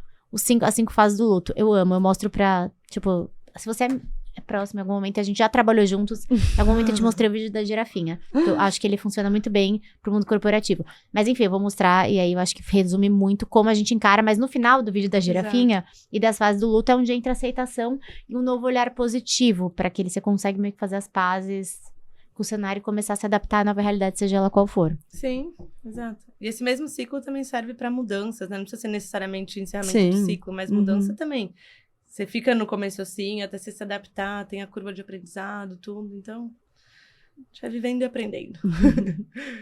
as 5 fases do luto. Eu amo, eu mostro pra, tipo, se você é próximo em algum momento, a gente já trabalhou juntos, em algum momento eu te mostrei o vídeo da girafinha. Eu acho que ele funciona muito bem pro mundo corporativo. Mas enfim, eu vou mostrar, e aí eu acho que resume muito como a gente encara, mas no final do vídeo da girafinha e das fases do luto é onde entra a aceitação e um novo olhar positivo, pra que você consegue meio que fazer as pazes com o cenário e começar a se adaptar à nova realidade, seja ela qual for. Sim, exato. E esse mesmo ciclo também serve para mudanças, né? Não precisa ser necessariamente encerramento Sim. de ciclo, mas mudança também. Você fica no começo assim, até você se adaptar, tem a curva de aprendizado, tudo. Então, a gente vai vivendo e aprendendo.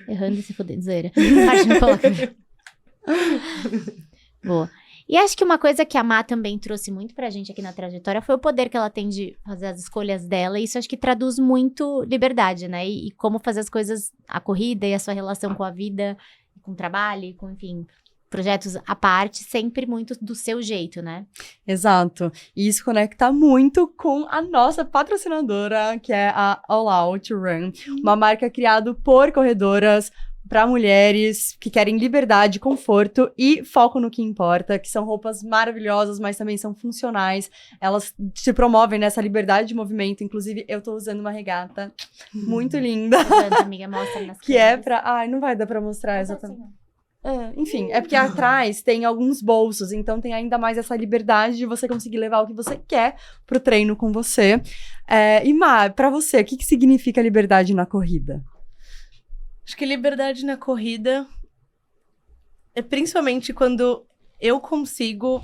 Errando e se fudendo, zoeira. Parte não coloca. Boa. E acho que uma coisa que a Má também trouxe muito pra gente aqui na trajetória foi o poder que ela tem de fazer as escolhas dela. E isso acho que traduz muito liberdade, né? E como fazer as coisas, a corrida e a sua relação com a vida, com o trabalho, com, enfim, projetos à parte, sempre muito do seu jeito, né? Exato. E isso conecta muito com a nossa patrocinadora, que é a All Out Run. Uma marca criada por corredoras para mulheres que querem liberdade, conforto e foco no que importa, que são roupas maravilhosas, mas também são funcionais. Elas te promovem nessa liberdade de movimento. Inclusive, eu tô usando uma regata muito linda. Levanta, amiga, mostra nas Que é câmeras. pra... Ai, não vai dar pra mostrar Mas exatamente. assim, ó. Enfim, é porque atrás tem alguns bolsos, então tem ainda mais essa liberdade de você conseguir levar o que você quer pro treino com você. E Má, pra você, o que significa liberdade na corrida? Acho que liberdade na corrida é principalmente quando eu consigo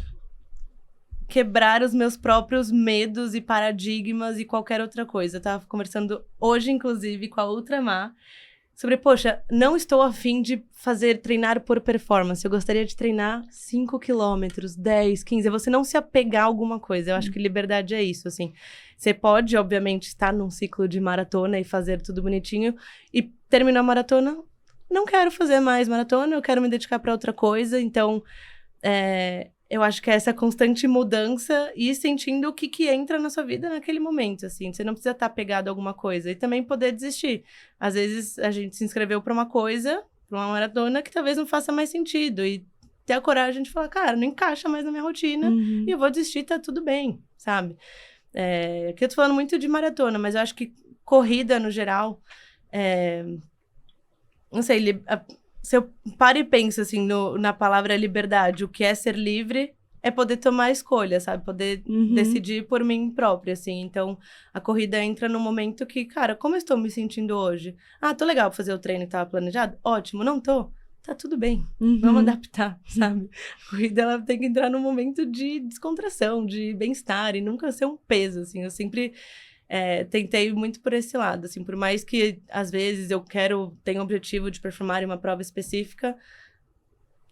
quebrar os meus próprios medos e paradigmas e qualquer outra coisa. Eu tava conversando hoje, inclusive, com a outra Má, sobre, poxa, não estou afim de treinar por performance. Eu gostaria de treinar 5 quilômetros, 10, 15. É você não se apegar a alguma coisa. Eu acho que liberdade é isso, assim. Você pode, obviamente, estar num ciclo de maratona e fazer tudo bonitinho. E terminar a maratona, não quero fazer mais maratona, eu quero me dedicar para outra coisa. Então, eu acho que é essa constante mudança e sentindo o que entra na sua vida naquele momento, assim. Você não precisa estar apegado a alguma coisa. E também poder desistir. Às vezes, a gente se inscreveu para uma coisa, para uma maratona, que talvez não faça mais sentido. E ter a coragem de falar, cara, não encaixa mais na minha rotina. E eu vou desistir, tá tudo bem, sabe? Aqui eu tô falando muito de maratona, mas eu acho que corrida, no geral, não sei, se eu paro e penso, assim, na palavra liberdade, o que é ser livre é poder tomar escolha, sabe? Poder decidir por mim própria, assim. Então, a corrida entra num momento que, cara, como eu estou me sentindo hoje? Ah, tô legal pra fazer o treino que tava planejado? Ótimo, não tô? Tá tudo bem, vamos adaptar, sabe? A corrida, ela tem que entrar num momento de descontração, de bem-estar, e nunca ser um peso, assim. Eu sempre tentei muito por esse lado, assim. Por mais que, às vezes, eu tenho o objetivo de performar em uma prova específica,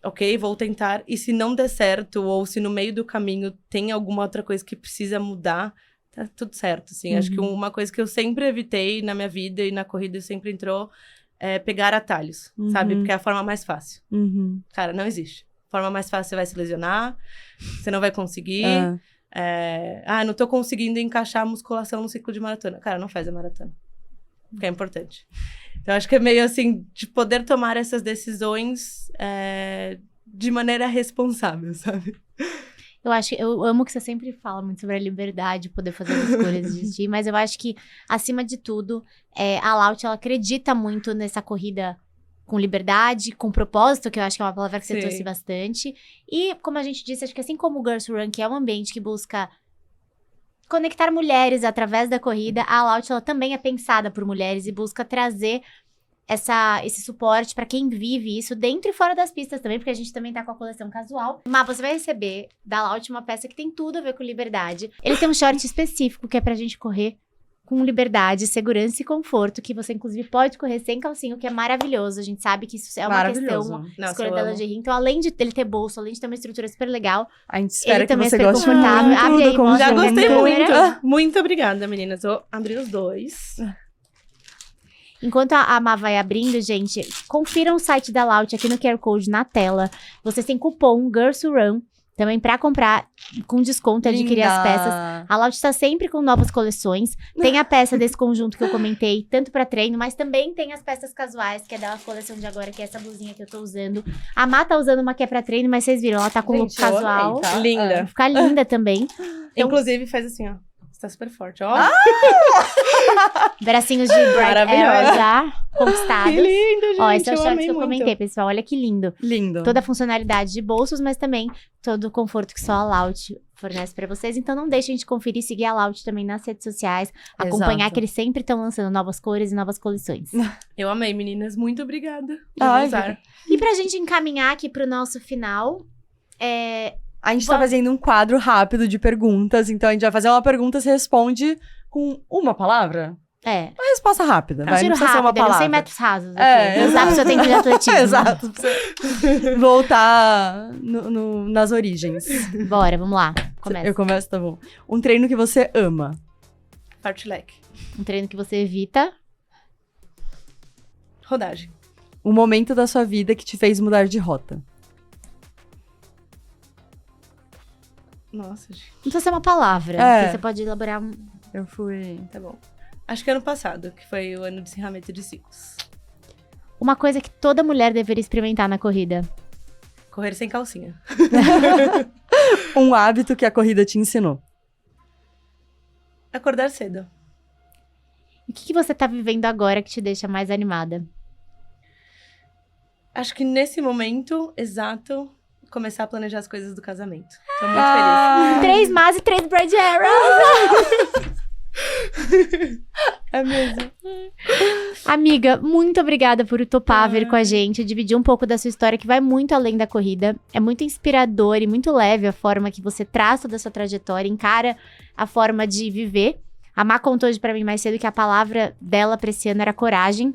ok, vou tentar. E se não der certo, ou se no meio do caminho tem alguma outra coisa que precisa mudar, tá tudo certo, assim. Acho que uma coisa que eu sempre evitei na minha vida e na corrida sempre entrou é pegar atalhos, sabe? Porque é a forma mais fácil. Cara, não existe. A forma mais fácil, você vai se lesionar, você não vai conseguir. Não tô conseguindo encaixar a musculação no ciclo de maratona. Cara, não faz a maratona. Porque é importante. Então, acho que é meio assim, de poder tomar essas decisões de maneira responsável, sabe? Eu amo que você sempre fala muito sobre a liberdade, poder fazer as escolhas e desistir, mas eu acho que, acima de tudo, a Laut, ela acredita muito nessa corrida com liberdade, com propósito, que eu acho que é uma palavra que você trouxe bastante. E, como a gente disse, acho que assim como o Girls Run, que é um ambiente que busca conectar mulheres através da corrida, a Laut, ela também é pensada por mulheres e busca trazer esse suporte pra quem vive isso dentro e fora das pistas também, porque a gente também tá com a coleção casual. Mas você vai receber da Laut uma peça que tem tudo a ver com liberdade. Ele tem um short específico que é pra gente correr com liberdade, segurança e conforto, que você inclusive pode correr sem calcinha, o que é maravilhoso. A gente sabe que isso é uma questão, escolha da lingerie. Então, além de ele ter bolso, além de ter uma estrutura super legal, a gente espera ele que também você é super goste confortável. muito Abre aí, mostra Já a gostei câmera. muito. Muito obrigada, meninas. Vou abrir os dois. Enquanto a Má vai abrindo, gente, confiram o site da Laut aqui no QR Code na tela. Vocês têm cupom GIRLSRUN também pra comprar com desconto e adquirir as peças. A Laut está sempre com novas coleções. Tem a peça desse conjunto que eu comentei, tanto pra treino, mas também tem as peças casuais, que é da coleção de agora, que é essa blusinha que eu tô usando. A Má tá usando uma que é pra treino, mas vocês viram, ela tá com look Gente, eu amei, casual. tá? Linda. Vai ficar linda também. Então, Inclusive, faz assim, ó. Você tá super forte, ó. Bracinhos de Bright Maravilhosa. Arrow já conquistados. Que lindo, gente. Ó, esse é o eu short amei que eu muito. comentei, pessoal. Olha que lindo. Lindo. Toda a funcionalidade de bolsos, mas também todo o conforto que só a Laut fornece pra vocês. Então não deixem de conferir e seguir a Laut também nas redes sociais. Acompanhar Exato. que eles sempre estão lançando novas cores e novas coleções. Eu amei, meninas. Muito obrigada. Ai, Vou usar. E pra gente encaminhar aqui pro nosso final, A gente tá fazendo um quadro rápido de perguntas, então a gente vai fazer uma pergunta, você responde com uma palavra. Uma resposta rápida, vai, tiro não precisa ser uma rápido, não 100 palavra. metros rasos. Aqui. É, Não dá pro seu tempo de atletismo. Exato, pra você voltar nas origens. Bora, vamos lá. Começa. Eu começo, tá bom. Um treino que você ama. Fartlek. Um treino que você evita. Rodagem. Um momento da sua vida que te fez mudar de rota. Nossa, gente. Não precisa ser uma palavra. É. Você pode elaborar um... Eu fui... Tá bom. Acho que ano passado, que foi o ano de encerramento de ciclos. uma coisa que toda mulher deveria experimentar na corrida. Correr sem calcinha. Um hábito que a corrida te ensinou. Acordar cedo. O que você tá vivendo agora que te deixa mais animada? Acho que nesse momento exato, começar a planejar as coisas do casamento. Tô muito feliz. 3 Mas e 3 Bride Arrows! É mesmo. Amiga, muito obrigada por topar vir com a gente, dividir um pouco da sua história que vai muito além da corrida. É muito inspirador e muito leve a forma que você traz toda a sua trajetória, encara a forma de viver. A Má contou hoje pra mim mais cedo que a palavra dela pra esse ano era coragem.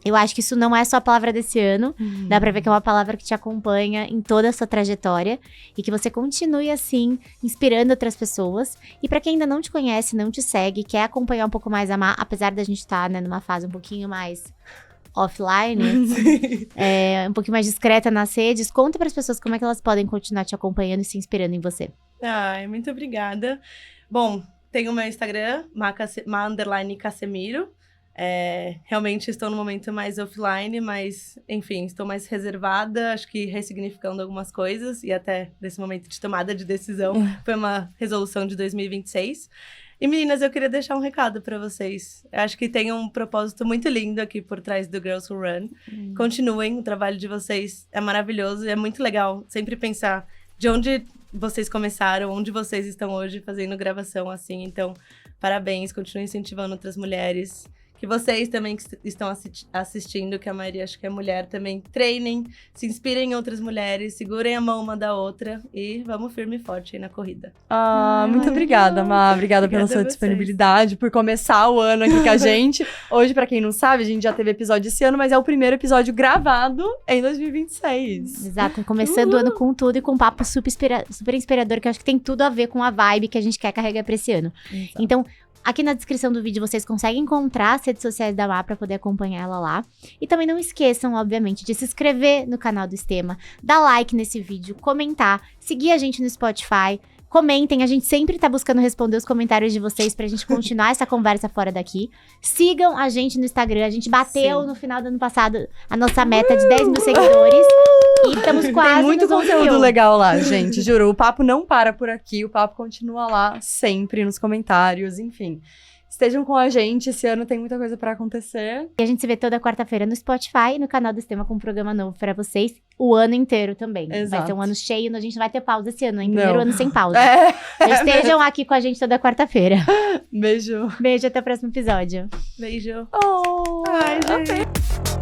Eu acho que isso não é só a palavra desse ano. Dá pra ver que é uma palavra que te acompanha em toda a sua trajetória. E que você continue assim, inspirando outras pessoas. E pra quem ainda não te conhece, não te segue, quer acompanhar um pouco mais a Má, apesar da gente estar, né, numa fase um pouquinho mais offline, um pouquinho mais discreta nas redes, conta pras pessoas como é que elas podem continuar te acompanhando e se inspirando em você. Ai, muito obrigada. Bom, tem o meu Instagram, ma_Casemiro. Realmente estou no momento mais offline, mas, enfim, estou mais reservada, acho que ressignificando algumas coisas, e até desse momento de tomada de decisão, foi uma resolução de 2026. E, meninas, eu queria deixar um recado para vocês. Eu acho que tem um propósito muito lindo aqui por trás do Girls Who Run. Continuem, o trabalho de vocês é maravilhoso, e é muito legal sempre pensar de onde vocês começaram, onde vocês estão hoje fazendo gravação assim. Então, parabéns, continuem incentivando outras mulheres. Que vocês também que estão assistindo, que a maioria acho que é mulher, também treinem, se inspirem em outras mulheres, segurem a mão uma da outra e vamos firme e forte aí na corrida. Muito obrigada, Má. Obrigada pela Obrigada sua a vocês. disponibilidade, por começar o ano aqui com a gente. Hoje, pra quem não sabe, a gente já teve episódio esse ano, mas é o primeiro episódio gravado em 2026. Exato, começando o ano com tudo e com um papo super inspirador, que eu acho que tem tudo a ver com a vibe que a gente quer carregar pra esse ano. Então, aqui na descrição do vídeo vocês conseguem encontrar as redes sociais da Má pra poder acompanhar ela lá. E também não esqueçam, obviamente, de se inscrever no canal do Estema, dar like nesse vídeo, comentar, seguir a gente no Spotify. Comentem, a gente sempre tá buscando responder os comentários de vocês pra gente continuar essa conversa fora daqui. Sigam a gente no Instagram, a gente bateu no final do ano passado a nossa meta de 10 mil seguidores. E estamos quase Tem muito nos 11 conteúdo mil. legal lá, gente, juro. O papo não para por aqui, o papo continua lá sempre nos comentários, enfim. Estejam com a gente, esse ano tem muita coisa pra acontecer. E a gente se vê toda quarta-feira no Spotify e no canal do Estema com um programa novo pra vocês o ano inteiro também. Vai Exato. ser um ano cheio, a gente não vai ter pausa esse ano, hein? Não. Primeiro ano sem pausa. É, Então estejam aqui com a gente toda quarta-feira. beijo. Beijo, até o próximo episódio. Beijo. Oh, Ai, gente.